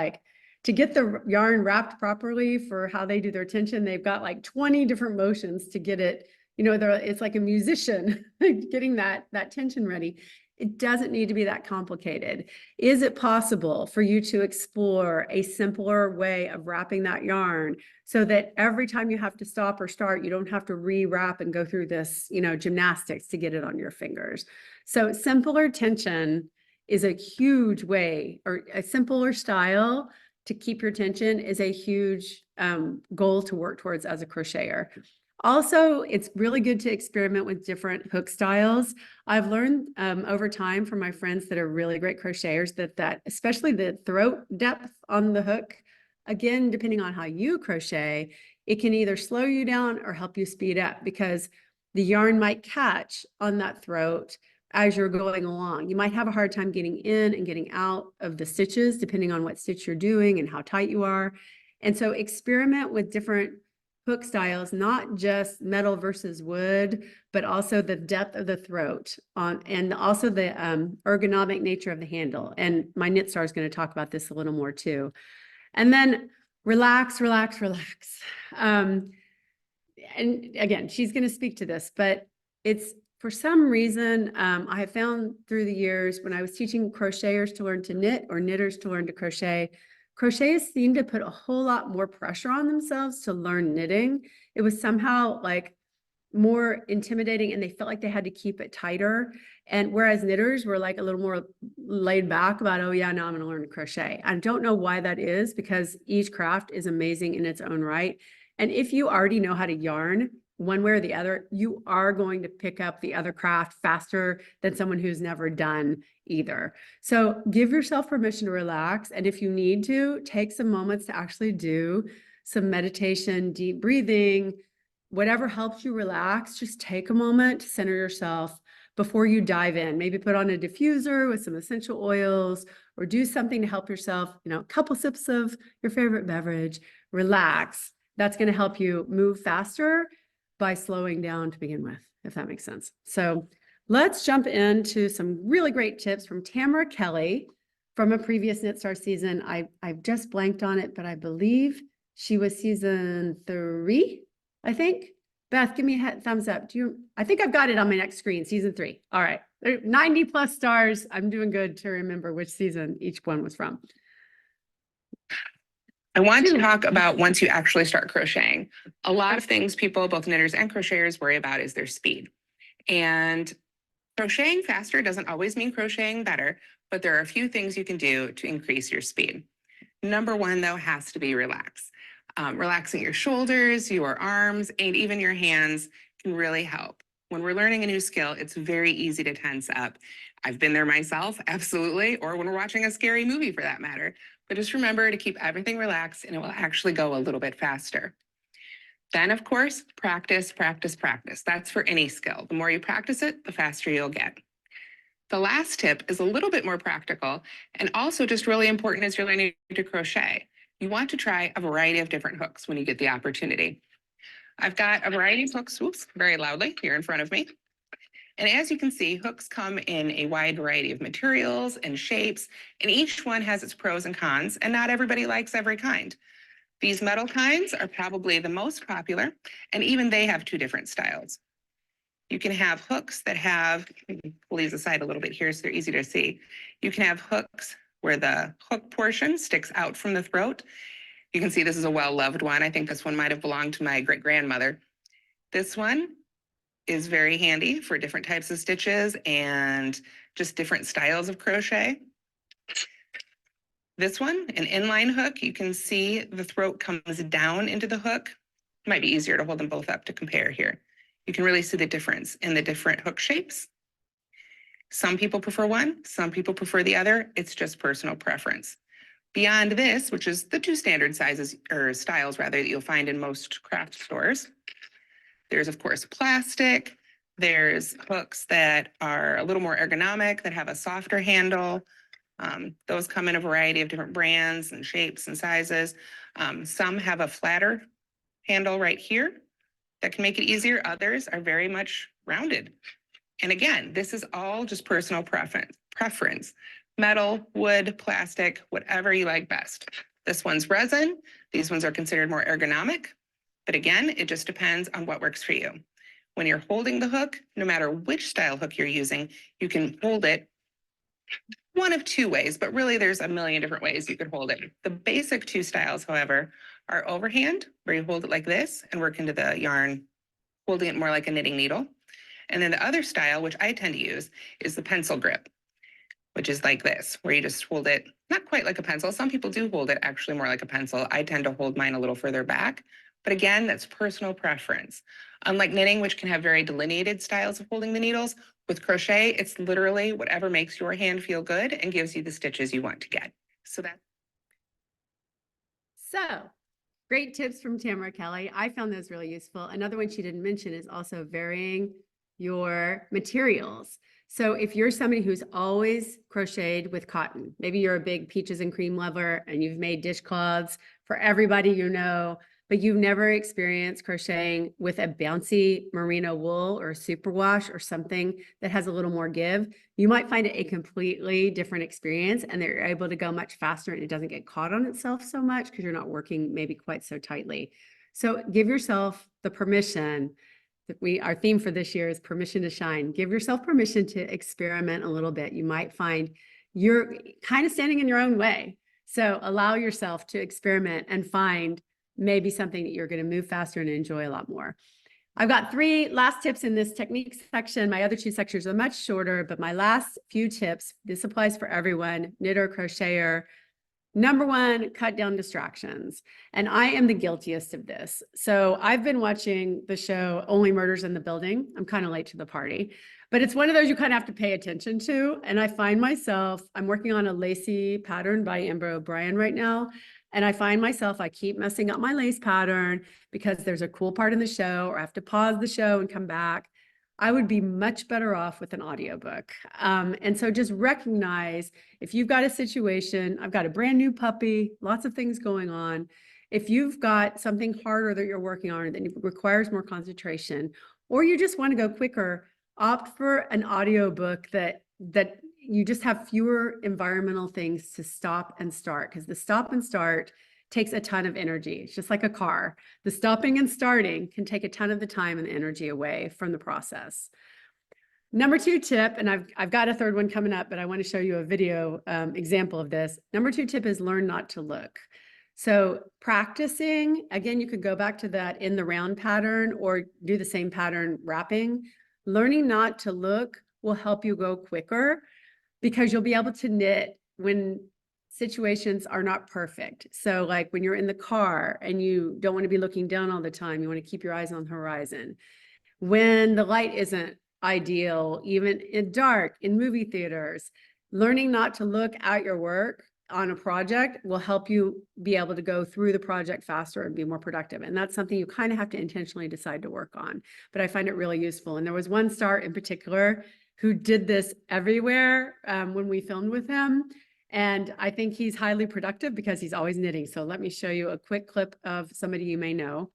to get the yarn wrapped properly for how they do their tension, they've got like 20 different motions to get it, it's like a musician getting that tension ready. It doesn't need to be that complicated. Is it possible for you to explore a simpler way of wrapping that yarn so that every time you have to stop or start, you don't have to re-wrap and go through this, gymnastics to get it on your fingers? So simpler tension is a huge way, or a simpler style to keep your tension is a huge goal to work towards as a crocheter. Also, it's really good to experiment with different hook styles. I've learned over time from my friends that are really great crocheters that especially the throat depth on the hook, again, depending on how you crochet, it can either slow you down or help you speed up because the yarn might catch on that throat as you're going along. You might have a hard time getting in and getting out of the stitches, depending on what stitch you're doing and how tight you are. And so experiment with different hook styles, not just metal versus wood, but also the depth of the throat and also the ergonomic nature of the handle. And my knit star is going to talk about this a little more too. And then relax, relax, relax. and again, she's going to speak to this, but it's for some reason, I have found through the years when I was teaching crocheters to learn to knit or knitters to learn to crochet, crocheters seem to put a whole lot more pressure on themselves to learn knitting. It was somehow like more intimidating and they felt like they had to keep it tighter. And whereas knitters were like a little more laid back about, oh yeah, now I'm going to learn to crochet. I don't know why that is, because each craft is amazing in its own right. And if you already know how to yarn one way or the other, you are going to pick up the other craft faster than someone who's never done either. So give yourself permission to relax. And if you need to, take some moments to actually do some meditation, deep breathing, whatever helps you relax. Just take a moment to center yourself before you dive in. Maybe put on a diffuser with some essential oils or do something to help yourself, a couple sips of your favorite beverage, relax. That's going to help you move faster by slowing down to begin with, if that makes sense. So let's jump into some really great tips from Tamara Kelly from a previous Knit Star season. I've just blanked on it, but I believe she was season 3, I think. Beth, give me a thumbs up. I think I've got it on my next screen, season 3. All right, 90 plus stars. I'm doing good to remember which season each one was from. I want to talk about once you actually start crocheting. A lot of things people, both knitters and crocheters, worry about is their speed. And crocheting faster doesn't always mean crocheting better, but there are a few things you can do to increase your speed. Number one, though, has to be relax. Relaxing your shoulders, your arms, and even your hands can really help. When we're learning a new skill, it's very easy to tense up. I've been there myself, absolutely, or when we're watching a scary movie for that matter. But just remember to keep everything relaxed and it will actually go a little bit faster. Then, of course, practice, practice, practice. That's for any skill. The more you practice it, the faster you'll get. The last tip is a little bit more practical and also just really important as you're learning to crochet. You want to try a variety of different hooks when you get the opportunity. I've got a variety of hooks, very loudly here in front of me. And as you can see, hooks come in a wide variety of materials and shapes, and each one has its pros and cons, and not everybody likes every kind. These metal kinds are probably the most popular, and even they have 2 different styles. You can have hooks that have, pull these aside a little bit here so they're easy to see. You can have hooks where the hook portion sticks out from the throat. You can see this is a well-loved one. I think this one might have belonged to my great-grandmother. This one is very handy for different types of stitches and just different styles of crochet. This one, an inline hook, you can see the throat comes down into the hook. It might be easier to hold them both up to compare here. You can really see the difference in the different hook shapes. Some people prefer one, some people prefer the other. It's just personal preference. Beyond this, which is the 2 standard sizes or styles rather that you'll find in most craft stores, there's of course plastic. There's hooks that are a little more ergonomic, that have a softer handle. Those come in a variety of different brands and shapes and sizes. Some have a flatter handle right here that can make it easier. Others are very much rounded. And again, this is all just personal preference. Metal, wood, plastic, whatever you like best. This one's resin. These ones are considered more ergonomic. But again, it just depends on what works for you. When you're holding the hook, no matter which style hook you're using, you can hold it one of 2 ways, but really there's a million different ways you could hold it. The basic 2 styles, however, are overhand, where you hold it like this and work into the yarn, holding it more like a knitting needle. And then the other style, which I tend to use, is the pencil grip, which is like this, where you just hold it, not quite like a pencil. Some people do hold it actually more like a pencil. I tend to hold mine a little further back. But again, that's personal preference. Unlike knitting, which can have very delineated styles of holding the needles, with crochet, it's literally whatever makes your hand feel good and gives you the stitches you want to get. So Great tips from Tamara Kelly. I found those really useful. Another one she didn't mention is also varying your materials. So if you're somebody who's always crocheted with cotton, maybe you're a big peaches and cream lover and you've made dishcloths for everybody you know, but you've never experienced crocheting with a bouncy merino wool or a superwash or something that has a little more give, you might find it a completely different experience and they're able to go much faster and it doesn't get caught on itself so much because you're not working maybe quite so tightly. So give yourself the permission that our theme for this year is permission to shine. Give yourself permission to experiment a little bit. You might find you're kind of standing in your own way. So allow yourself to experiment and find maybe something that you're going to move faster and enjoy a lot more. I've got 3 last tips in this technique section. My other 2 sections are much shorter, but my last few tips, this applies for everyone, knitter, crocheter. Number 1, cut down distractions. And I am the guiltiest of this. So I've been watching the show Only Murders in the Building. I'm kind of late to the party, but it's one of those you kind of have to pay attention to. And I find myself, I'm working on a lacy pattern by Amber O'Brien right now. And I find myself, I keep messing up my lace pattern because there's a cool part in the show, or I have to pause the show and come back. I would be much better off with an audiobook. And so just recognize if you've got a situation, I've got a brand new puppy, lots of things going on. If you've got something harder that you're working on that requires more concentration, or you just want to go quicker, opt for an audiobook that you just have fewer environmental things to stop and start, because the stop and start takes a ton of energy. It's just like a car. The stopping and starting can take a ton of the time and the energy away from the process. Number 2 tip, and I've got a third one coming up, but I want to show you a video example of this. Number 2 tip is learn not to look. So practicing, again, you could go back to that in the round pattern or do the same pattern wrapping. Learning not to look will help you go quicker because you'll be able to knit when situations are not perfect. So like when you're in the car and you don't want to be looking down all the time, you want to keep your eyes on the horizon. When the light isn't ideal, even in dark, in movie theaters, learning not to look at your work on a project will help you be able to go through the project faster and be more productive. And that's something you kind of have to intentionally decide to work on. But I find it really useful. And there was one star in particular who did this everywhere when we filmed with him. And I think he's highly productive because he's always knitting. So let me show you a quick clip of somebody you may know.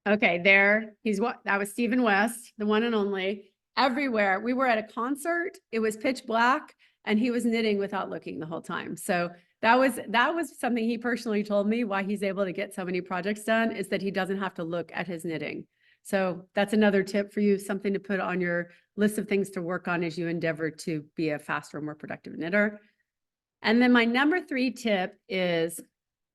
Okay, there he's that was Stephen West, the one and only. Everywhere. We were at a concert, it was pitch black, and he was knitting without looking the whole time. So that was something he personally told me why he's able to get so many projects done is that he doesn't have to look at his knitting. So that's another tip for you, something to put on your list of things to work on as you endeavor to be a faster, more productive knitter. And then my number 3 tip is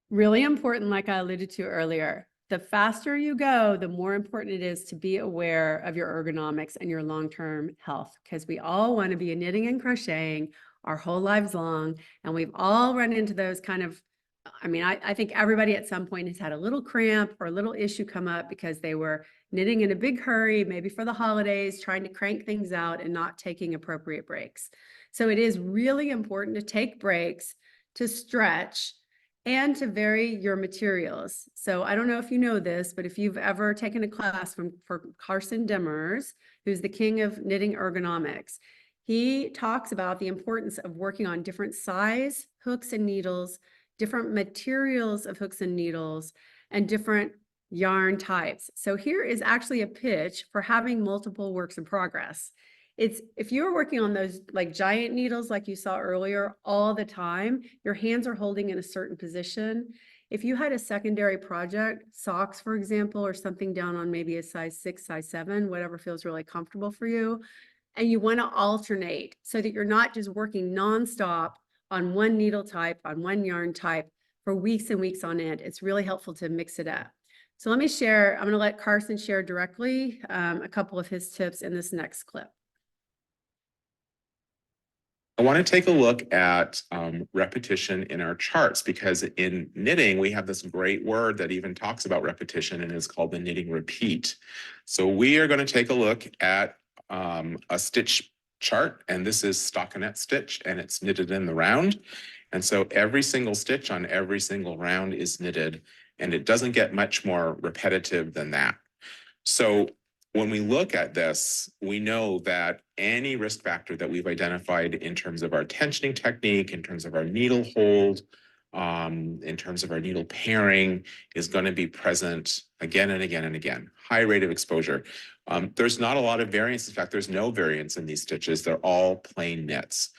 really important, like I alluded to earlier. The faster you go, the more important it is to be aware of your ergonomics and your long-term health, because we all want to be knitting and crocheting our whole lives long. And we've all run into those kind of, I think everybody at some point has had a little cramp or a little issue come up because they were knitting in a big hurry, maybe for the holidays, trying to crank things out and not taking appropriate breaks. So it is really important to take breaks, to stretch, and to vary your materials. So I don't know if you know this, but if you've ever taken a class for Carson Demers, who's the king of knitting ergonomics, he talks about the importance of working on different size hooks and needles, different materials of hooks and needles, and different yarn types. So here is actually a pitch for having multiple works in progress. If you're working on those like giant needles, like you saw earlier, all the time, your hands are holding in a certain position. If you had a secondary project, socks, for example, or something down on maybe a size 6, size 7, whatever feels really comfortable for you, and you want to alternate so that you're not just working nonstop on one needle type, on one yarn type for weeks and weeks on end, it's really helpful to mix it up. So let me share, I'm going to let Carson share directly a couple of his tips in this next clip. I want to take a look at repetition in our charts, because in knitting, we have this great word that even talks about repetition and is called the knitting repeat. So we are going to take a look at a stitch chart, and this is stockinette stitch, and it's knitted in the round. And so every single stitch on every single round is knitted, and it doesn't get much more repetitive than that. So when we look at this, we know that any risk factor that we've identified in terms of our tensioning technique, in terms of our needle hold, in terms of our needle pairing is going to be present again and again and again. High rate of exposure. There's not a lot of variance. In fact, there's no variance in these stitches. They're all plain knits.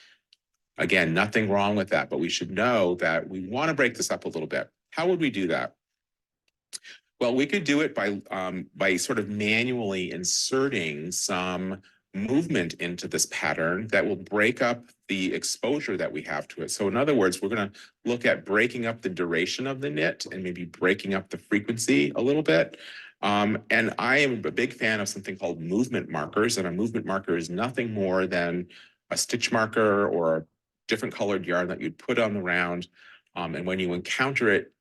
Again, nothing wrong with that, but we should know that we want to break this up a little bit. How would we do that? Well, we could do it by sort of manually inserting some movement into this pattern that will break up the exposure that we have to it. So in other words, we're going to look at breaking up the duration of the knit and maybe breaking up the frequency a little bit. And I am a big fan of something called movement markers. And a movement marker is nothing more than a stitch marker or a different colored yarn that you'd put on the round. And when you encounter it,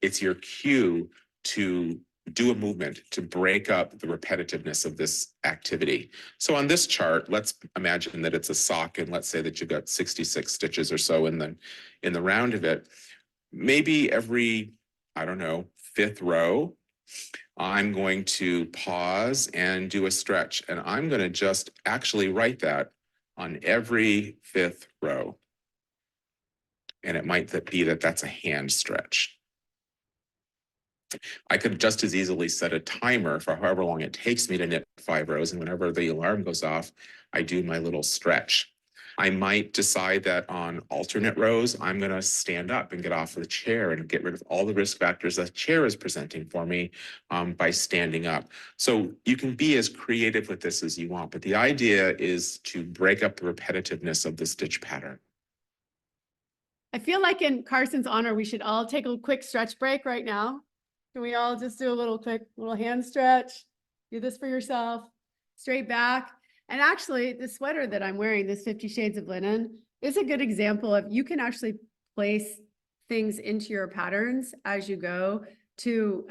it's your cue to do a movement to break up the repetitiveness of this activity. So on this chart, let's imagine that it's a sock, and let's say that you've got 66 stitches or so in the round of it. Maybe every, I don't know, 5th row, I'm going to pause and do a stretch, and I'm going to just actually write that on every 5th row. And it might be that that's a hand stretch. I could just as easily set a timer for however long it takes me to knit 5 rows, and whenever the alarm goes off, I do my little stretch. I might decide that on alternate rows, I'm going to stand up and get off of the chair and get rid of all the risk factors that chair is presenting for me by standing up. So you can be as creative with this as you want, but the idea is to break up the repetitiveness of the stitch pattern. I feel like in Carson's honor, we should all take a quick stretch break right now. Can we all just do a little quick little hand stretch? Do this for yourself, straight back. And actually the sweater that I'm wearing, this 50 Shades of Linen, is a good example of you can actually place things into your patterns as you go to,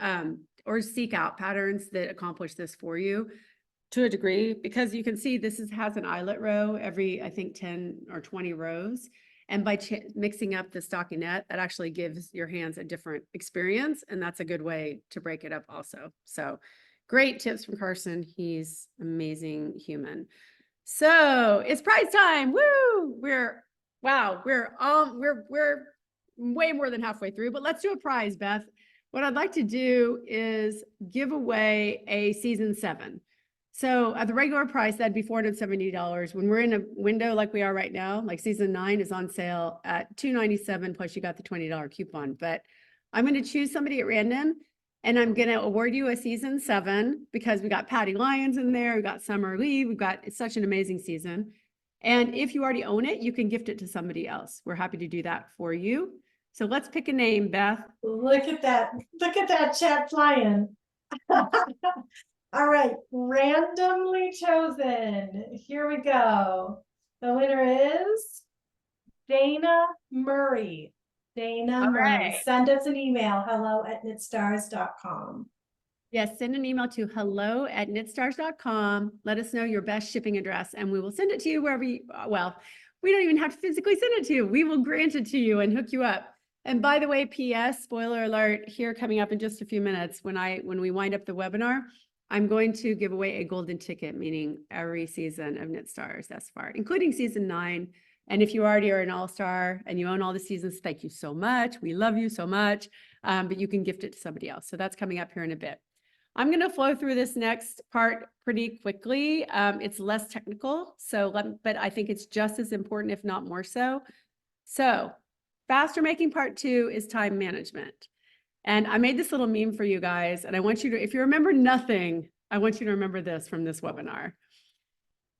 or seek out patterns that accomplish this for you to a degree, because you can see this has an eyelet row every, I think 10 or 20 rows. And by mixing up the stockinette, that actually gives your hands a different experience. And that's a good way to break it up also. So great tips from Carson. He's amazing human. So it's prize time. Woo! We're way more than halfway through, but let's do a prize, Beth. What I'd like to do is give away a season 7. So at the regular price, that'd be $470. When we're in a window like we are right now, like season 9 is on sale at $297, plus you got the $20 coupon. But I'm going to choose somebody at random, and I'm going to award you a season 7 because we got Patty Lyons in there. We got Summer Lee. It's such an amazing season. And if you already own it, you can gift it to somebody else. We're happy to do that for you. So let's pick a name, Beth. Look at that. Look at that chat flying. All right, randomly chosen. Here we go. The winner is Dana Murray. Dana Murray. right. Send us an email, hello@knitstars.com. Yes, send an email to hello@knitstars.com. Let us know your best shipping address, and we will send it to you wherever you, well, we don't even have to physically send it to you. We will grant it to you and hook you up. And by the way, PS, spoiler alert, here coming up in just a few minutes, when we wind up the webinar, I'm going to give away a golden ticket, meaning every season of Knit Stars thus far, including season 9. And if you already are an all-star and you own all the seasons, thank you so much. We love you so much, but you can gift it to somebody else. So that's coming up here in a bit. I'm going to flow through this next part pretty quickly. It's less technical, but I think it's just as important, if not more so. So faster making part 2 is time management. And I made this little meme for you guys, and I want you to, if you remember nothing, I want you to remember this from this webinar.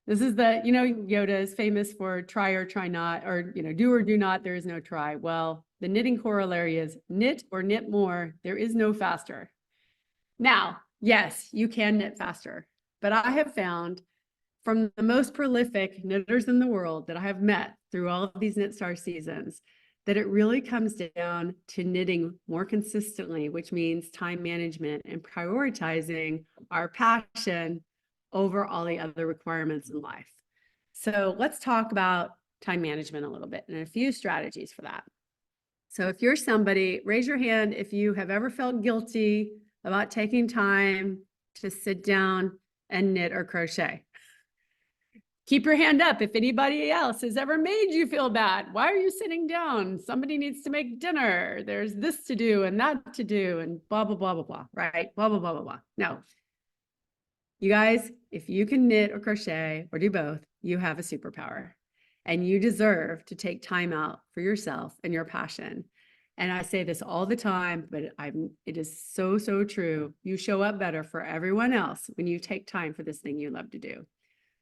This is Yoda is famous for try or try not, or, do or do not, there is no try. Well, the knitting corollary is knit or knit more, there is no faster. Now, yes, you can knit faster, but I have found from the most prolific knitters in the world that I have met through all of these Knit Star seasons, that it really comes down to knitting more consistently, which means time management and prioritizing our passion over all the other requirements in life. So let's talk about time management a little bit and a few strategies for that. So if you're somebody, raise your hand if you have ever felt guilty about taking time to sit down and knit or crochet. Keep your hand up if anybody else has ever made you feel bad. Why are you sitting down? Somebody needs to make dinner. There's this to do and that to do and blah, blah, blah, blah, blah, right? Blah, blah, blah, blah, blah. No. You guys, if you can knit or crochet or do both, you have a superpower and you deserve to take time out for yourself and your passion. And I say this all the time, but it is so, so true. You show up better for everyone else when you take time for this thing you love to do.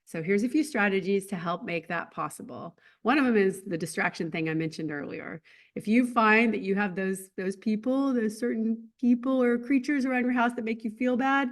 So here's a few strategies to help make that possible. One of them is the distraction thing I mentioned earlier. If you find that you have those people, those certain people or creatures around your house that make you feel bad,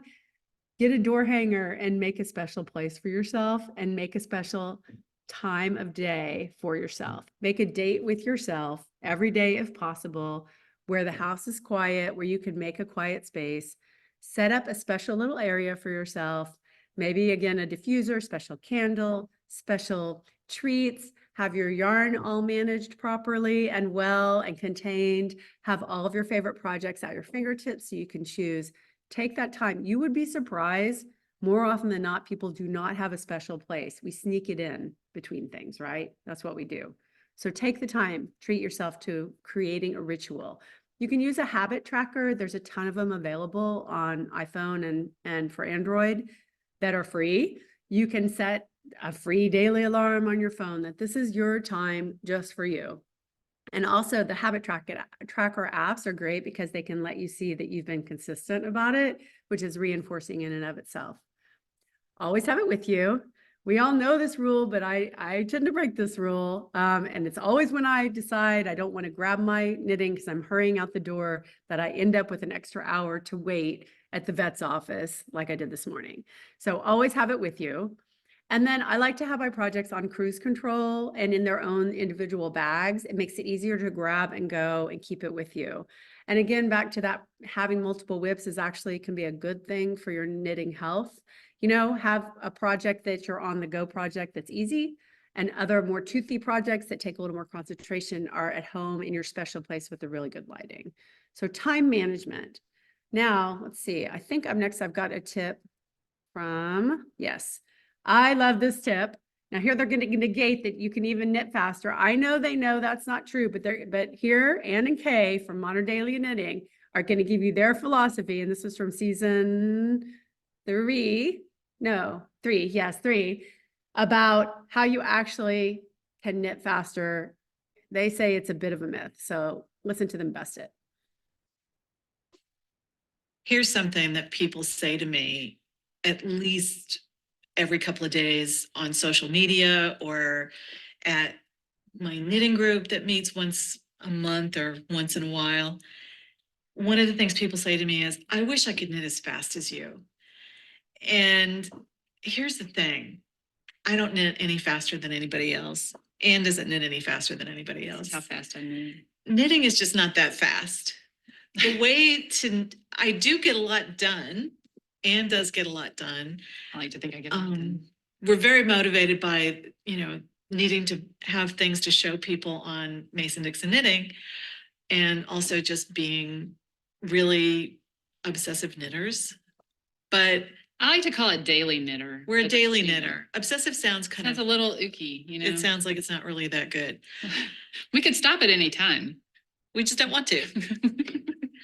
get a door hanger and make a special place for yourself and make a special time of day for yourself. Make a date with yourself every day if possible, where the house is quiet, where you can make a quiet space. Set up a special little area for yourself. Maybe again, a diffuser, special candle, special treats, have your yarn all managed properly and well and contained, have all of your favorite projects at your fingertips so you can choose. Take that time. You would be surprised, more often than not, people do not have a special place. We sneak it in between things, right? That's what we do. So take the time, treat yourself to creating a ritual. You can use a habit tracker. There's a ton of them available on iPhone and for Android that are free. You can set a free daily alarm on your phone that this is your time just for you. And also the habit tracker apps are great because they can let you see that you've been consistent about it, which is reinforcing in and of itself. Always have it with you. We all know this rule, but I tend to break this rule. And it's always when I decide I don't want to grab my knitting because I'm hurrying out the door that I end up with an extra hour to wait at the vet's office like I did this morning. So always have it with you. And then I like to have my projects on cruise control and in their own individual bags. It makes it easier to grab and go and keep it with you. And again, back to that, having multiple whips is actually can be a good thing for your knitting health. You know, have a project that you're on the go project that's easy, and other more toothy projects that take a little more concentration are at home in your special place with the really good lighting. So time management. Now, let's see, I think up next I've got a tip from, yes, I love this tip. Now here they're going to negate that you can even knit faster. I know they know that's not true, but here Ann and Kay from Modern Daily Knitting are going to give you their philosophy. And this is from season 3, about how you actually can knit faster. They say it's a bit of a myth. So listen to them best it. Here's something that people say to me at least every couple of days on social media or at my knitting group that meets once a month or once in a while. One of the things people say to me is, I wish I could knit as fast as you. And here's the thing. I don't knit any faster than anybody else. Anne doesn't knit any faster than anybody else. That's how fast I knit. Knitting is just not that fast. The way to, I do get a lot done. Anne does get a lot done. I like to think I get it done. We're very motivated by, needing to have things to show people on Mason-Dixon Knitting, and also just being really obsessive knitters. But I like to call it daily knitter. we're a It's, daily you know, knitter. Obsessive sounds kind Sounds of, a little ooky, you know. it sounds like it's not really that good. We could stop at any time. We just don't want to.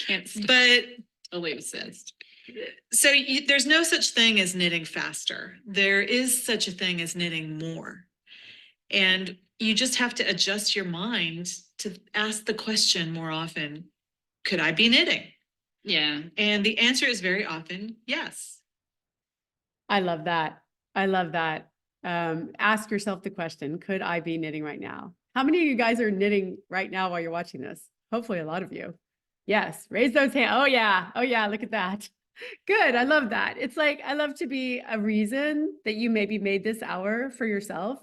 Can't stop. But Totally obsessed. so there's no such thing as knitting faster. There is such a thing as knitting more. And you just have to adjust your mind to ask the question more often, could I be knitting? Yeah. And the answer is very often, yes. I love that. I love that. Ask yourself the question, could I be knitting right now? How many of you guys are knitting right now while you're watching this? Hopefully a lot of you. Yes, raise those hands. Oh yeah. Oh yeah, look at that. Good, I love that. It's like, I love to be a reason that you maybe made this hour for yourself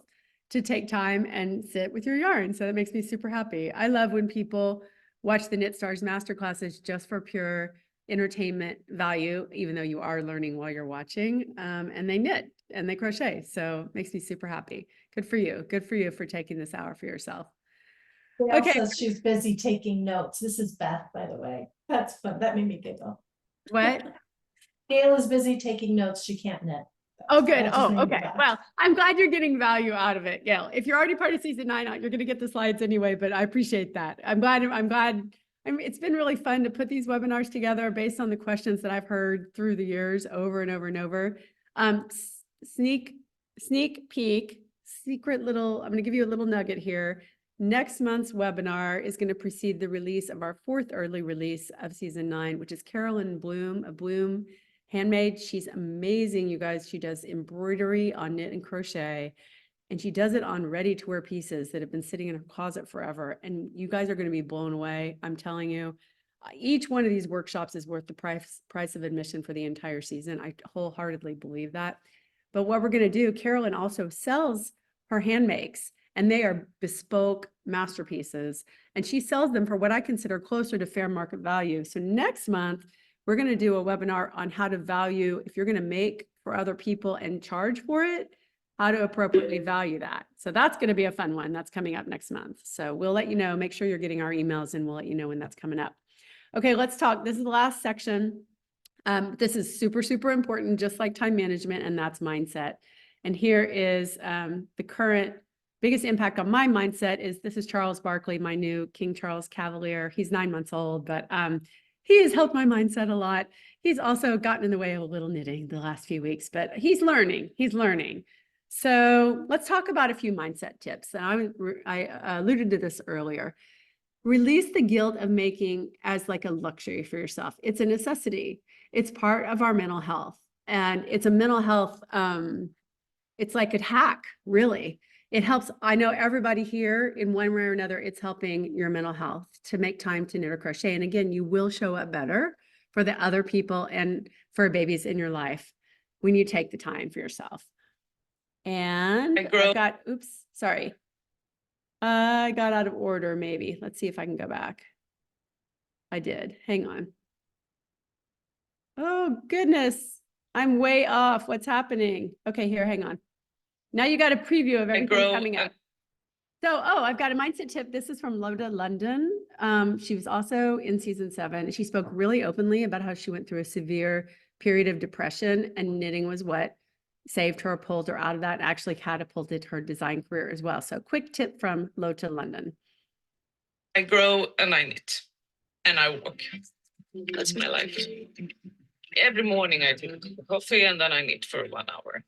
to take time and sit with your yarn. So that makes me super happy. I love when people watch the Knit Stars masterclasses just for pure entertainment value, even though you are learning while you're watching, and they knit and they crochet. So it makes me super happy. Good for you. Good for you for taking this hour for yourself. Gail Okay. says she's busy taking notes. This is Beth, by the way. That's fun. That made me giggle. What? Gail is busy taking notes. She can't knit. Oh, good. I'll just Oh, leave it okay. at that. Well, I'm glad you're getting value out of it, Gail. If you're already part of season 9, you're going to get the slides anyway, but I appreciate that. I'm glad. I mean, it's been really fun to put these webinars together based on the questions that I've heard through the years over and over and over. Sneak peek, secret little, I'm going to give you a little nugget here. Next month's webinar is going to precede the release of our 4th early release of season 9, which is Carolyn Bloom, a Bloom handmade. She's amazing, you guys. She does embroidery on knit and crochet, and she does it on ready to wear pieces that have been sitting in her closet forever. And you guys are going to be blown away. I'm telling you, each one of these workshops is worth the price of admission for the entire season. I wholeheartedly believe that. But what we're going to do, Carolyn also sells her hand makes, and they are bespoke masterpieces, and she sells them for what I consider closer to fair market value. So next month, we're going to do a webinar on how to value, if you're going to make for other people and charge for it, how to appropriately value that. So that's going to be a fun one. That's coming up next month. So we'll let you know, make sure you're getting our emails, and we'll let you know when that's coming up. Okay, let's talk. This is the last section. This is super, super important, just like time management, and that's mindset. And here is the current biggest impact on my mindset is, this is Charles Barkley, my new King Charles Cavalier. He's 9 months old, but he has helped my mindset a lot. He's also gotten in the way of a little knitting the last few weeks, but he's learning. So let's talk about a few mindset tips. And I alluded to this earlier. Release the guilt of making as like a luxury for yourself. It's a necessity. It's part of our mental health, and it's a mental health. It's like a hack, really. It helps. I know everybody here in one way or another, it's helping your mental health to make time to knit or crochet. And again, you will show up better for the other people and for babies in your life when you take the time for yourself. And I got out of order, maybe. Let's see if I can go back. I did. Hang on. Oh, goodness. I'm way off. What's happening? Okay, here, hang on. Now you got a preview of everything coming up. So, I've got a mindset tip. This is from Loda London. She was also in season 7. She spoke really openly about how she went through a severe period of depression, and knitting was what saved her, pulled her out of that, and actually catapulted her design career as well. So quick tip from Loda London. I grow and I knit and I walk. That's my life. Every morning I drink coffee and then I knit for 1 hour.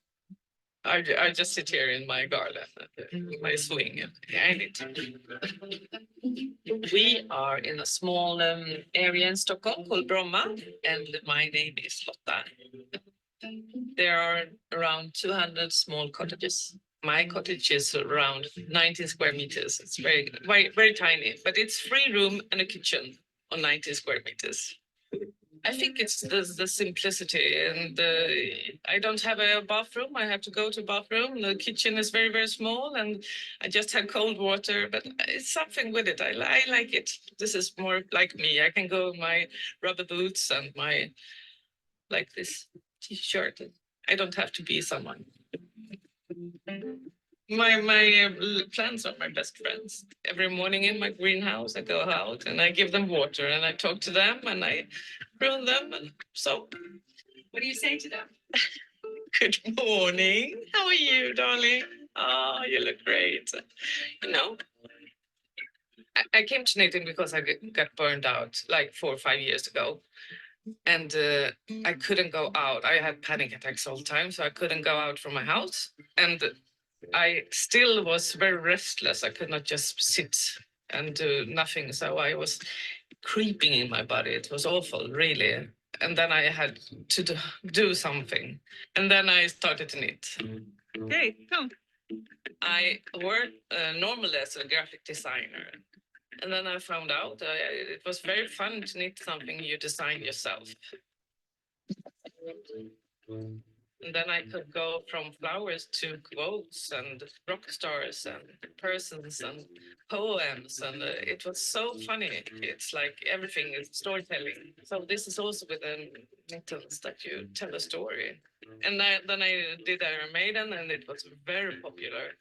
I just sit here in my garden, my swing, and I knit. We are in a small area in Stockholm called Bromma, and my name is Lotta. There are around 200 small cottages. My cottage is around 19 square meters. It's very, very, very tiny, but it's 3 rooms and a kitchen on 19 square meters. I think it's the simplicity, and I don't have a bathroom. I have to go to a bathroom. The kitchen is very, very small, and I just had cold water, but it's something with it. I like it. This is more like me. I can go in my rubber boots and my, like this t-shirt. I don't have to be someone. My plants are my best friends. Every morning in my greenhouse, I go out and I give them water and I talk to them and I prune them. And so, what do you say to them? Good morning. How are you, darling? Oh, you look great. You know, I came to knitting because I got burned out like 4 or 5 years ago. And I couldn't go out. I had panic attacks all the time, so I couldn't go out from my house. And I still was very restless. I could not just sit and do nothing. So I was creeping in my body. It was awful, really. And then I had to do something. And then I started to knit. Okay, go. I worked normally as a graphic designer. And then I found out it was very fun to knit something you design yourself. And then I could go from flowers to quotes and rock stars and persons and poems. And it was so funny. It's like everything is storytelling. So this is also with the knittings that you tell a story. And then I did Iron Maiden, and it was very popular.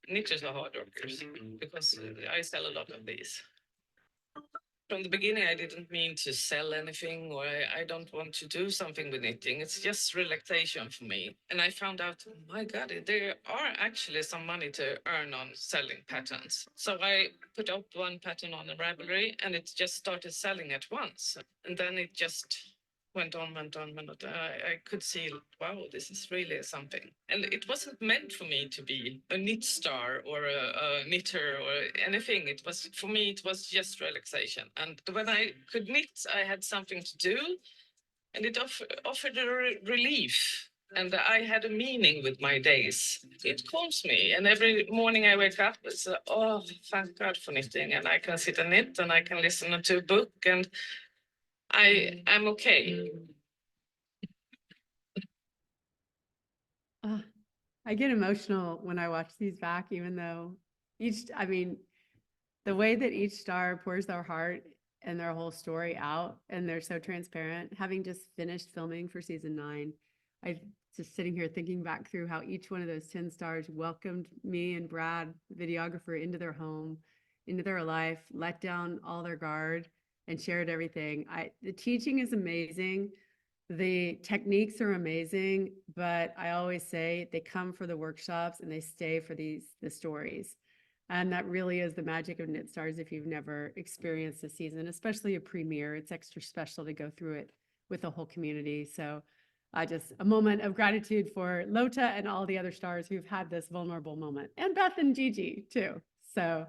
Knitters are hard workers because I sell a lot of these. from the beginning, I didn't mean to sell anything, or I don't want to do something with knitting. It's just relaxation for me. And I found out, oh my God, there are actually some money to earn on selling patterns. So I put up one pattern on a Ravelry, and it just started selling at once. And then it just went on. I could see, wow, this is really something. And it wasn't meant for me to be a knit star or a knitter or anything. It was, for me, it was just relaxation. And when I could knit, I had something to do, and it offered a relief. And I had a meaning with my days. It calms me. And every morning I wake up, it's, oh, thank God for knitting. And I can sit and knit, and I can listen to a book, and I'm okay. I get emotional when I watch these back, even though I mean, the way that each star pours their heart and their whole story out, and they're so transparent. Having just finished filming for season 9, I just sitting here thinking back through how each one of those 10 stars welcomed me and Brad, the videographer, into their home, into their life, let down all their guard, and shared everything. The teaching is amazing. The techniques are amazing, but I always say they come for the workshops and they stay for the stories. And that really is the magic of Knit Stars. If you've never experienced a season, especially a premiere, it's extra special to go through it with the whole community. So a moment of gratitude for Lota and all the other stars who've had this vulnerable moment, and Beth and Gigi too. So,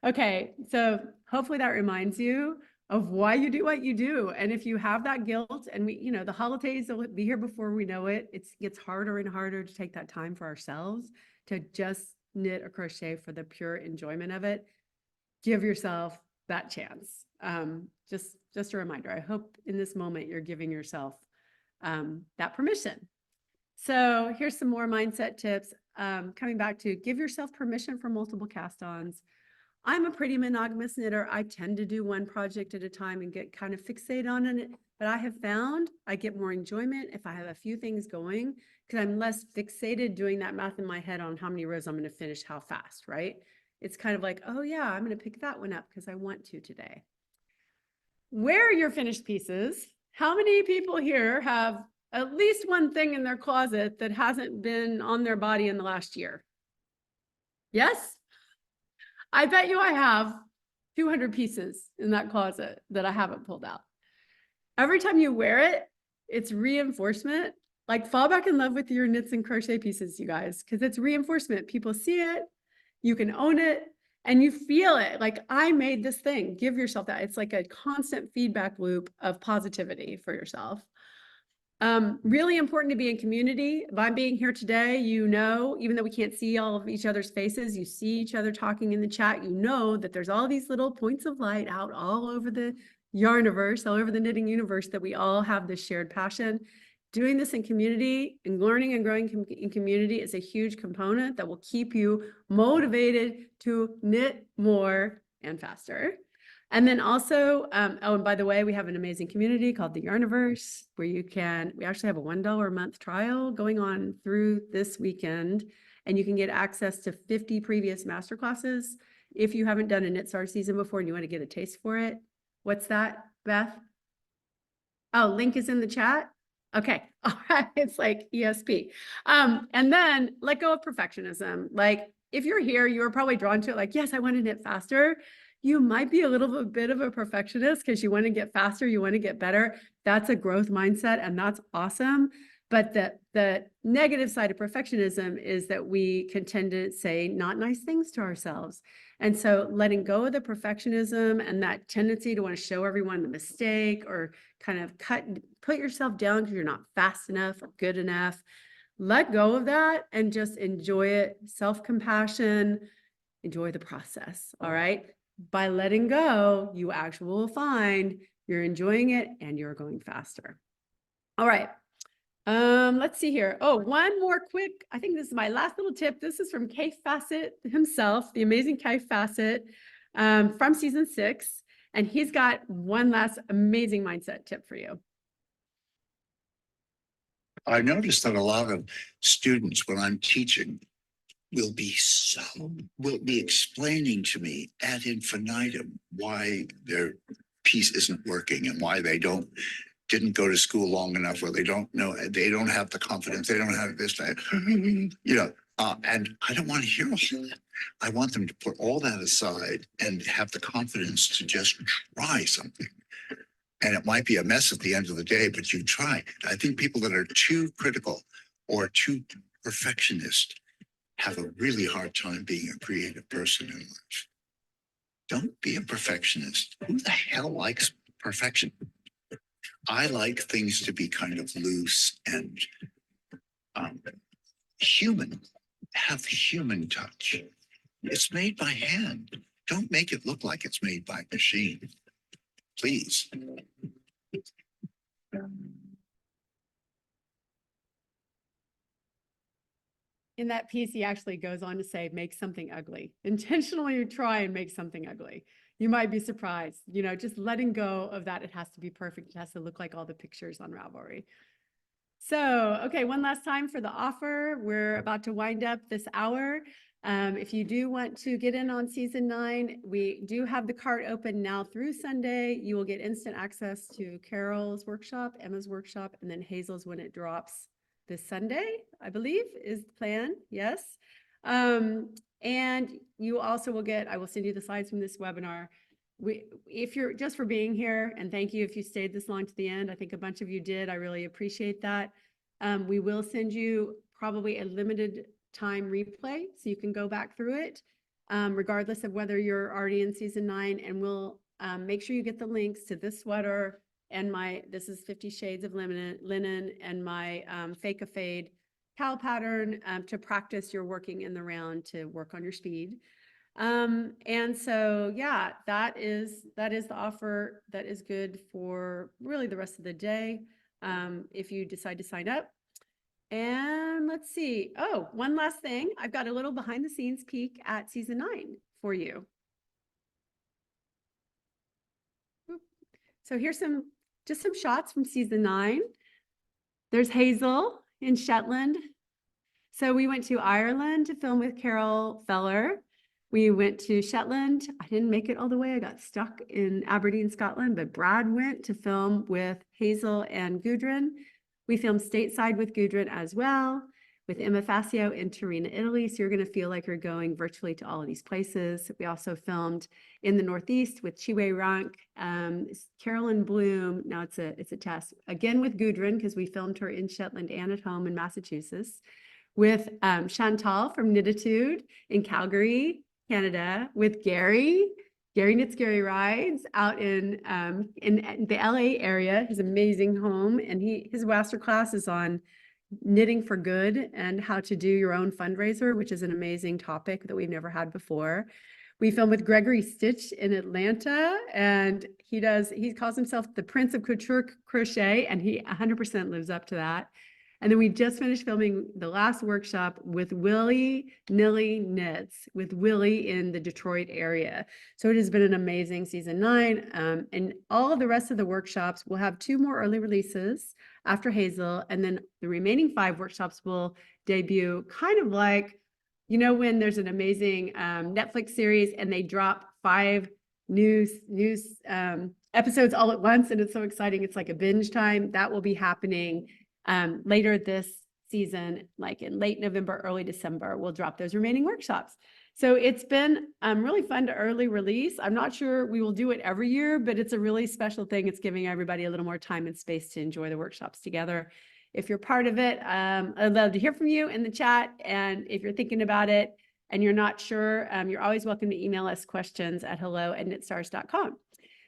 okay. So hopefully that reminds you of why you do what you do. And if you have that guilt, and the holidays will be here before we know it, it gets harder and harder to take that time for ourselves to just knit or crochet for the pure enjoyment of it. Give yourself that chance. Just a reminder. I hope in this moment you're giving yourself that permission. So here's some more mindset tips. Coming back to give yourself permission for multiple cast-ons. I'm a pretty monogamous knitter. I tend to do one project at a time and get kind of fixated on it. But I have found I get more enjoyment if I have a few things going, because I'm less fixated doing that math in my head on how many rows I'm going to finish, how fast, right? It's kind of like, oh yeah, I'm going to pick that one up because I want to today. Where are your finished pieces? How many people here have at least one thing in their closet that hasn't been on their body in the last year? Yes? I bet you I have 200 pieces in that closet that I haven't pulled out. Every time you wear it, it's reinforcement. Like, fall back in love with your knits and crochet pieces, you guys, because it's reinforcement. People see it, you can own it, and you feel it. Like, I made this thing. Give yourself that. It's like a constant feedback loop of positivity for yourself. Really important to be in community. By being here today, even though we can't see all of each other's faces, you see each other talking in the chat, you know that there's all these little points of light out all over the yarniverse, all over the knitting universe, that we all have this shared passion. Doing this in community and learning and growing in community is a huge component that will keep you motivated to knit more and faster. And then also, oh, and by the way, we have an amazing community called the Yarniverse, where we actually have a $1 a month trial going on through this weekend, and you can get access to 50 previous masterclasses. If you haven't done a Knit Star season before and you want to get a taste for it. What's that, Beth? Oh, link is in the chat. Okay. All right. It's like ESP. And then let go of perfectionism. Like, if you're here, you are probably drawn to it. Like, yes, I want to knit faster. You might be a little bit of a perfectionist because you want to get faster, you want to get better. That's a growth mindset, and that's awesome. But the negative side of perfectionism is that we can tend to say not nice things to ourselves. And so letting go of the perfectionism and that tendency to want to show everyone the mistake, or kind of put yourself down because you're not fast enough or good enough. Let go of that and just enjoy it. Self-compassion, enjoy the process. All right. By letting go, you actually will find you're enjoying it and you're going faster. All right. Let's see here. Oh, one more quick. I think this is my last little tip. This is from Kay Fassett himself, the amazing Kay Fassett, from season 6. And he's got one last amazing mindset tip for you. I noticed that a lot of students, when I'm teaching, will be explaining to me ad infinitum why they're piece isn't working and why they didn't go to school long enough, or they don't know, they don't have the confidence, they don't have this, that, you know, and I don't want to hear all that. I want them to put all that aside and have the confidence to just try something. And it might be a mess at the end of the day, but you try. I think people that are too critical or too perfectionist have a really hard time being a creative person in life. Don't be a perfectionist. Who the hell likes perfection? I like things to be kind of loose and human, have human touch. It's made by hand. Don't make it look like it's made by machine, please. In that piece, he actually goes on to say, make something ugly. Intentionally try and make something ugly. You might be surprised, you know, just letting go of that. It has to be perfect. It has to look like all the pictures on Ravelry. So, okay, one last time for the offer. We're about to wind up this hour. If you do want to get in on season 9, we do have the cart open now through Sunday. You will get instant access to Carol's workshop, Emma's workshop, and then Hazel's when it drops this Sunday, I believe is the plan. Yes. And you also will get, I will send you the slides from this webinar. If you're just for being here, and thank you if you stayed this long to the end, I think a bunch of you did. I really appreciate that. We will send you probably a limited time replay so you can go back through it, regardless of whether you're already in season 9, and we'll make sure you get the links to this sweater and this is 50 Shades of Linen and my Fake a Fade cowl pattern to practice your working in the round to work on your speed. And so, yeah, that is the offer that is good for really the rest of the day. If you decide to sign up. And let's see. Oh, one last thing. I've got a little behind the scenes peek at season 9 for you. So here's just some shots from season 9. There's Hazel in Shetland. So we went to Ireland to film with Carol Feller. We went to Shetland. I didn't make it all the way. I got stuck in Aberdeen, Scotland, but Brad went to film with Hazel and Gudrun. We filmed stateside with Gudrun as well, with Emma Facio in Turin, Italy. So you're going to feel like you're going virtually to all of these places. We also filmed in the Northeast with Chiwe Rank, Carolyn Bloom. Now it's a test again with Gudrun because we filmed her in Shetland and at home in Massachusetts. With Chantal from Knititude in Calgary, Canada. With Gary Knits, Gary Rides out in the LA area, his amazing home. And his masterclass is on knitting for good and how to do your own fundraiser, which is an amazing topic that we've never had before. We filmed with Gregory Stitch in Atlanta, and he calls himself the Prince of Couture Crochet, and he 100% lives up to that. And then we just finished filming the last workshop with Willie Nilly Knits, with Willie in the Detroit area. So it has been an amazing season 9. And all of the rest of the workshops will have 2 more early releases after Hazel. And then the remaining 5 workshops will debut kind of like, you know, when there's an amazing Netflix series and they drop 5 news episodes all at once. And it's so exciting. It's like a binge time. That will be happening later this season, like in late November, early December, we'll drop those remaining workshops. So it's been really fun to early release. I'm not sure we will do it every year, but it's a really special thing. It's giving everybody a little more time and space to enjoy the workshops together. If you're part of it, I'd love to hear from you in the chat. And if you're thinking about it and you're not sure, you're always welcome to email us questions at hello@knitstars.com.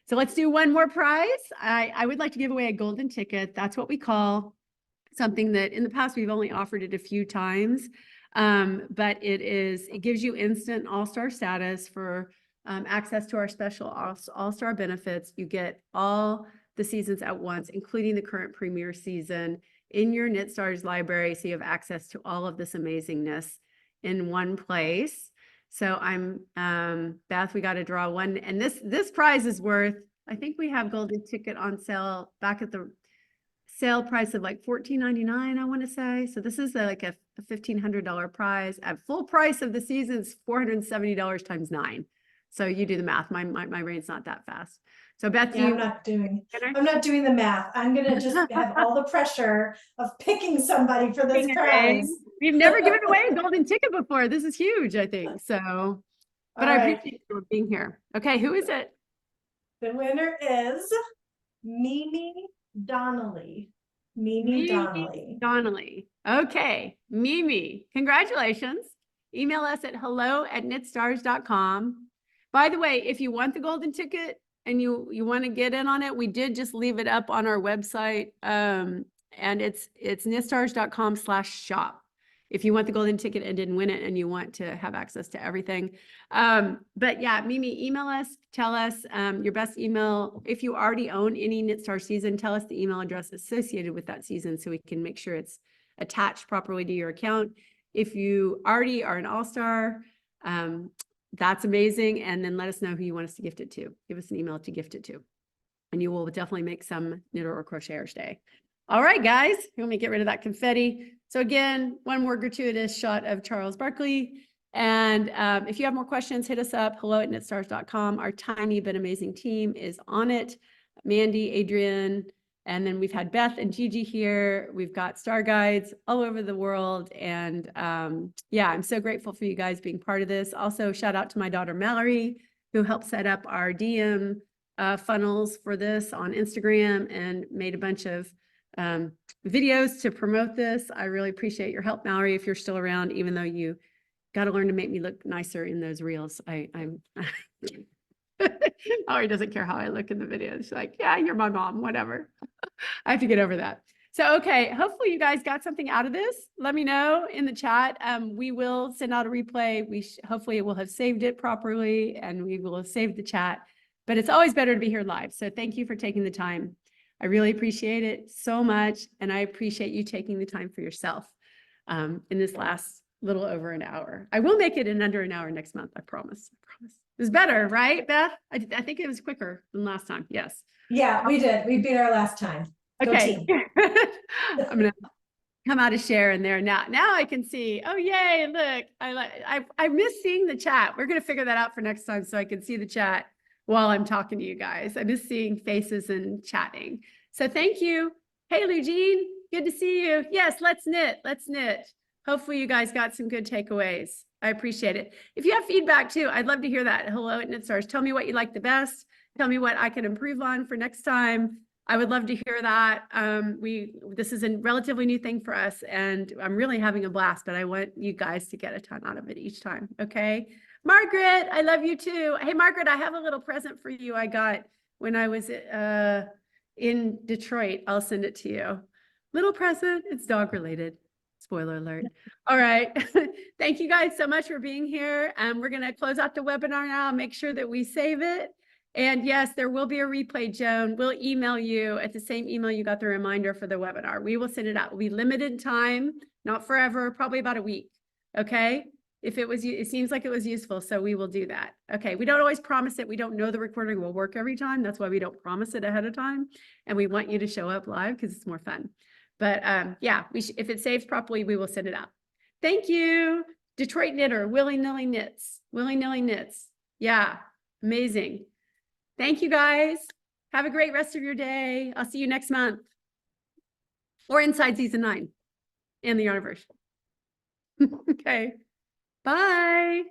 So let's do one more prize. I would like to give away a golden ticket. That's what we call something that in the past we've only offered it a few times, but it gives you instant all-star status for access to our special all-star benefits. You get all the seasons at once, including the current premiere season in your Knit Stars library. So you have access to all of this amazingness in one place. So Beth, we got to draw one. And this prize is worth, I think we have golden ticket on sale back at the sale price of like $14.99, I want to say. So this is like a $1,500 prize. At full price of the season is $470 times 9. So you do the math. My brain's not that fast. So Beth, do Yeah, you? I'm not doing the math. I'm gonna just have all the pressure of picking somebody for this Giving away. prize. We've never given away a golden ticket before. This is huge, I think. So, but All I right. appreciate you being here. Okay, who is it? The winner is Mimi Donnelly. Mimi Donnelly. Donnelly. Okay, Mimi, congratulations. Email us at hello@knitstars.com. By the way, if you want the golden ticket and you want to get in on it, we did just leave it up on our website. And it's knitstars.com/shop. If you want the golden ticket and didn't win it and you want to have access to everything. But yeah, Mimi, email us, tell us your best email. If you already own any KnitStar season, tell us the email address associated with that season so we can make sure it's attached properly to your account. If you already are an all-star, that's amazing. And then let us know who you want us to gift it to. Give us an email to gift it to. And you will definitely make some knitter or crocheters day. All right, guys, let me get rid of that confetti. So again, one more gratuitous shot of Charles Barkley. And if you have more questions, hit us up, hello@knitstars.com. Our tiny but amazing team is on it. Mandy, Adrian, and then we've had Beth and Gigi here. We've got star guides all over the world. And yeah, I'm so grateful for you guys being part of this. Also, shout out to my daughter, Mallory, who helped set up our DM funnels for this on Instagram and made a bunch of videos to promote this. I really appreciate your help, Mallory, if you're still around, even though you got to learn to make me look nicer in those reels. I'm Mallory doesn't care how I look in the videos. She's like, yeah, you're my mom, whatever. I have to get over that. So, okay, hopefully you guys got something out of this. Let me know in the chat. We will send out a replay. Hopefully we'll have saved it properly and we will have saved the chat, but it's always better to be here live. So thank you for taking the time. I really appreciate it so much. And I appreciate you taking the time for yourself in this last little over an hour. I will make it in under an hour next month. I promise. I promise. It was better, right, Beth? I think it was quicker than last time. Yes. Yeah, we did. We beat our last time. Go Okay. team. I'm going to come out of share in there now. Now I can see. Oh, yay. Look, I miss seeing the chat. We're going to figure that out for next time so I can see the chat while I'm talking to you guys. I miss seeing faces and chatting. So thank you. Hey, Eugene, good to see you. Yes, let's knit. Let's knit. Hopefully you guys got some good takeaways. I appreciate it. If you have feedback too, I'd love to hear that. hello@knitstars. Tell me what you like the best. Tell me what I can improve on for next time. I would love to hear that. This is a relatively new thing for us and I'm really having a blast, but I want you guys to get a ton out of it each time. Okay. Margaret, I love you too. Hey, Margaret, I have a little present for you I got when I was in Detroit. I'll send it to you. Little present. It's dog related. Spoiler alert. All right. Thank you guys so much for being here. We're going to close out the webinar now. Make sure that we save it. And yes, there will be a replay, Joan. We'll email you at the same email you got the reminder for the webinar. We will send it out. It will be limited time, not forever, probably about a week. Okay. If it seems like it was useful, so we will do that. Okay. We don't always promise it. We don't know the recording will work every time. That's why we don't promise it ahead of time. And we want you to show up live because it's more fun. But yeah, if it saves properly, we will send it out. Thank you. Detroit Knitter, Willy Nilly Knits. Willy Nilly Knits. Yeah, amazing. Thank you guys. Have a great rest of your day. I'll see you next month. Or inside season 9 and the Yarniverse. Okay. Bye.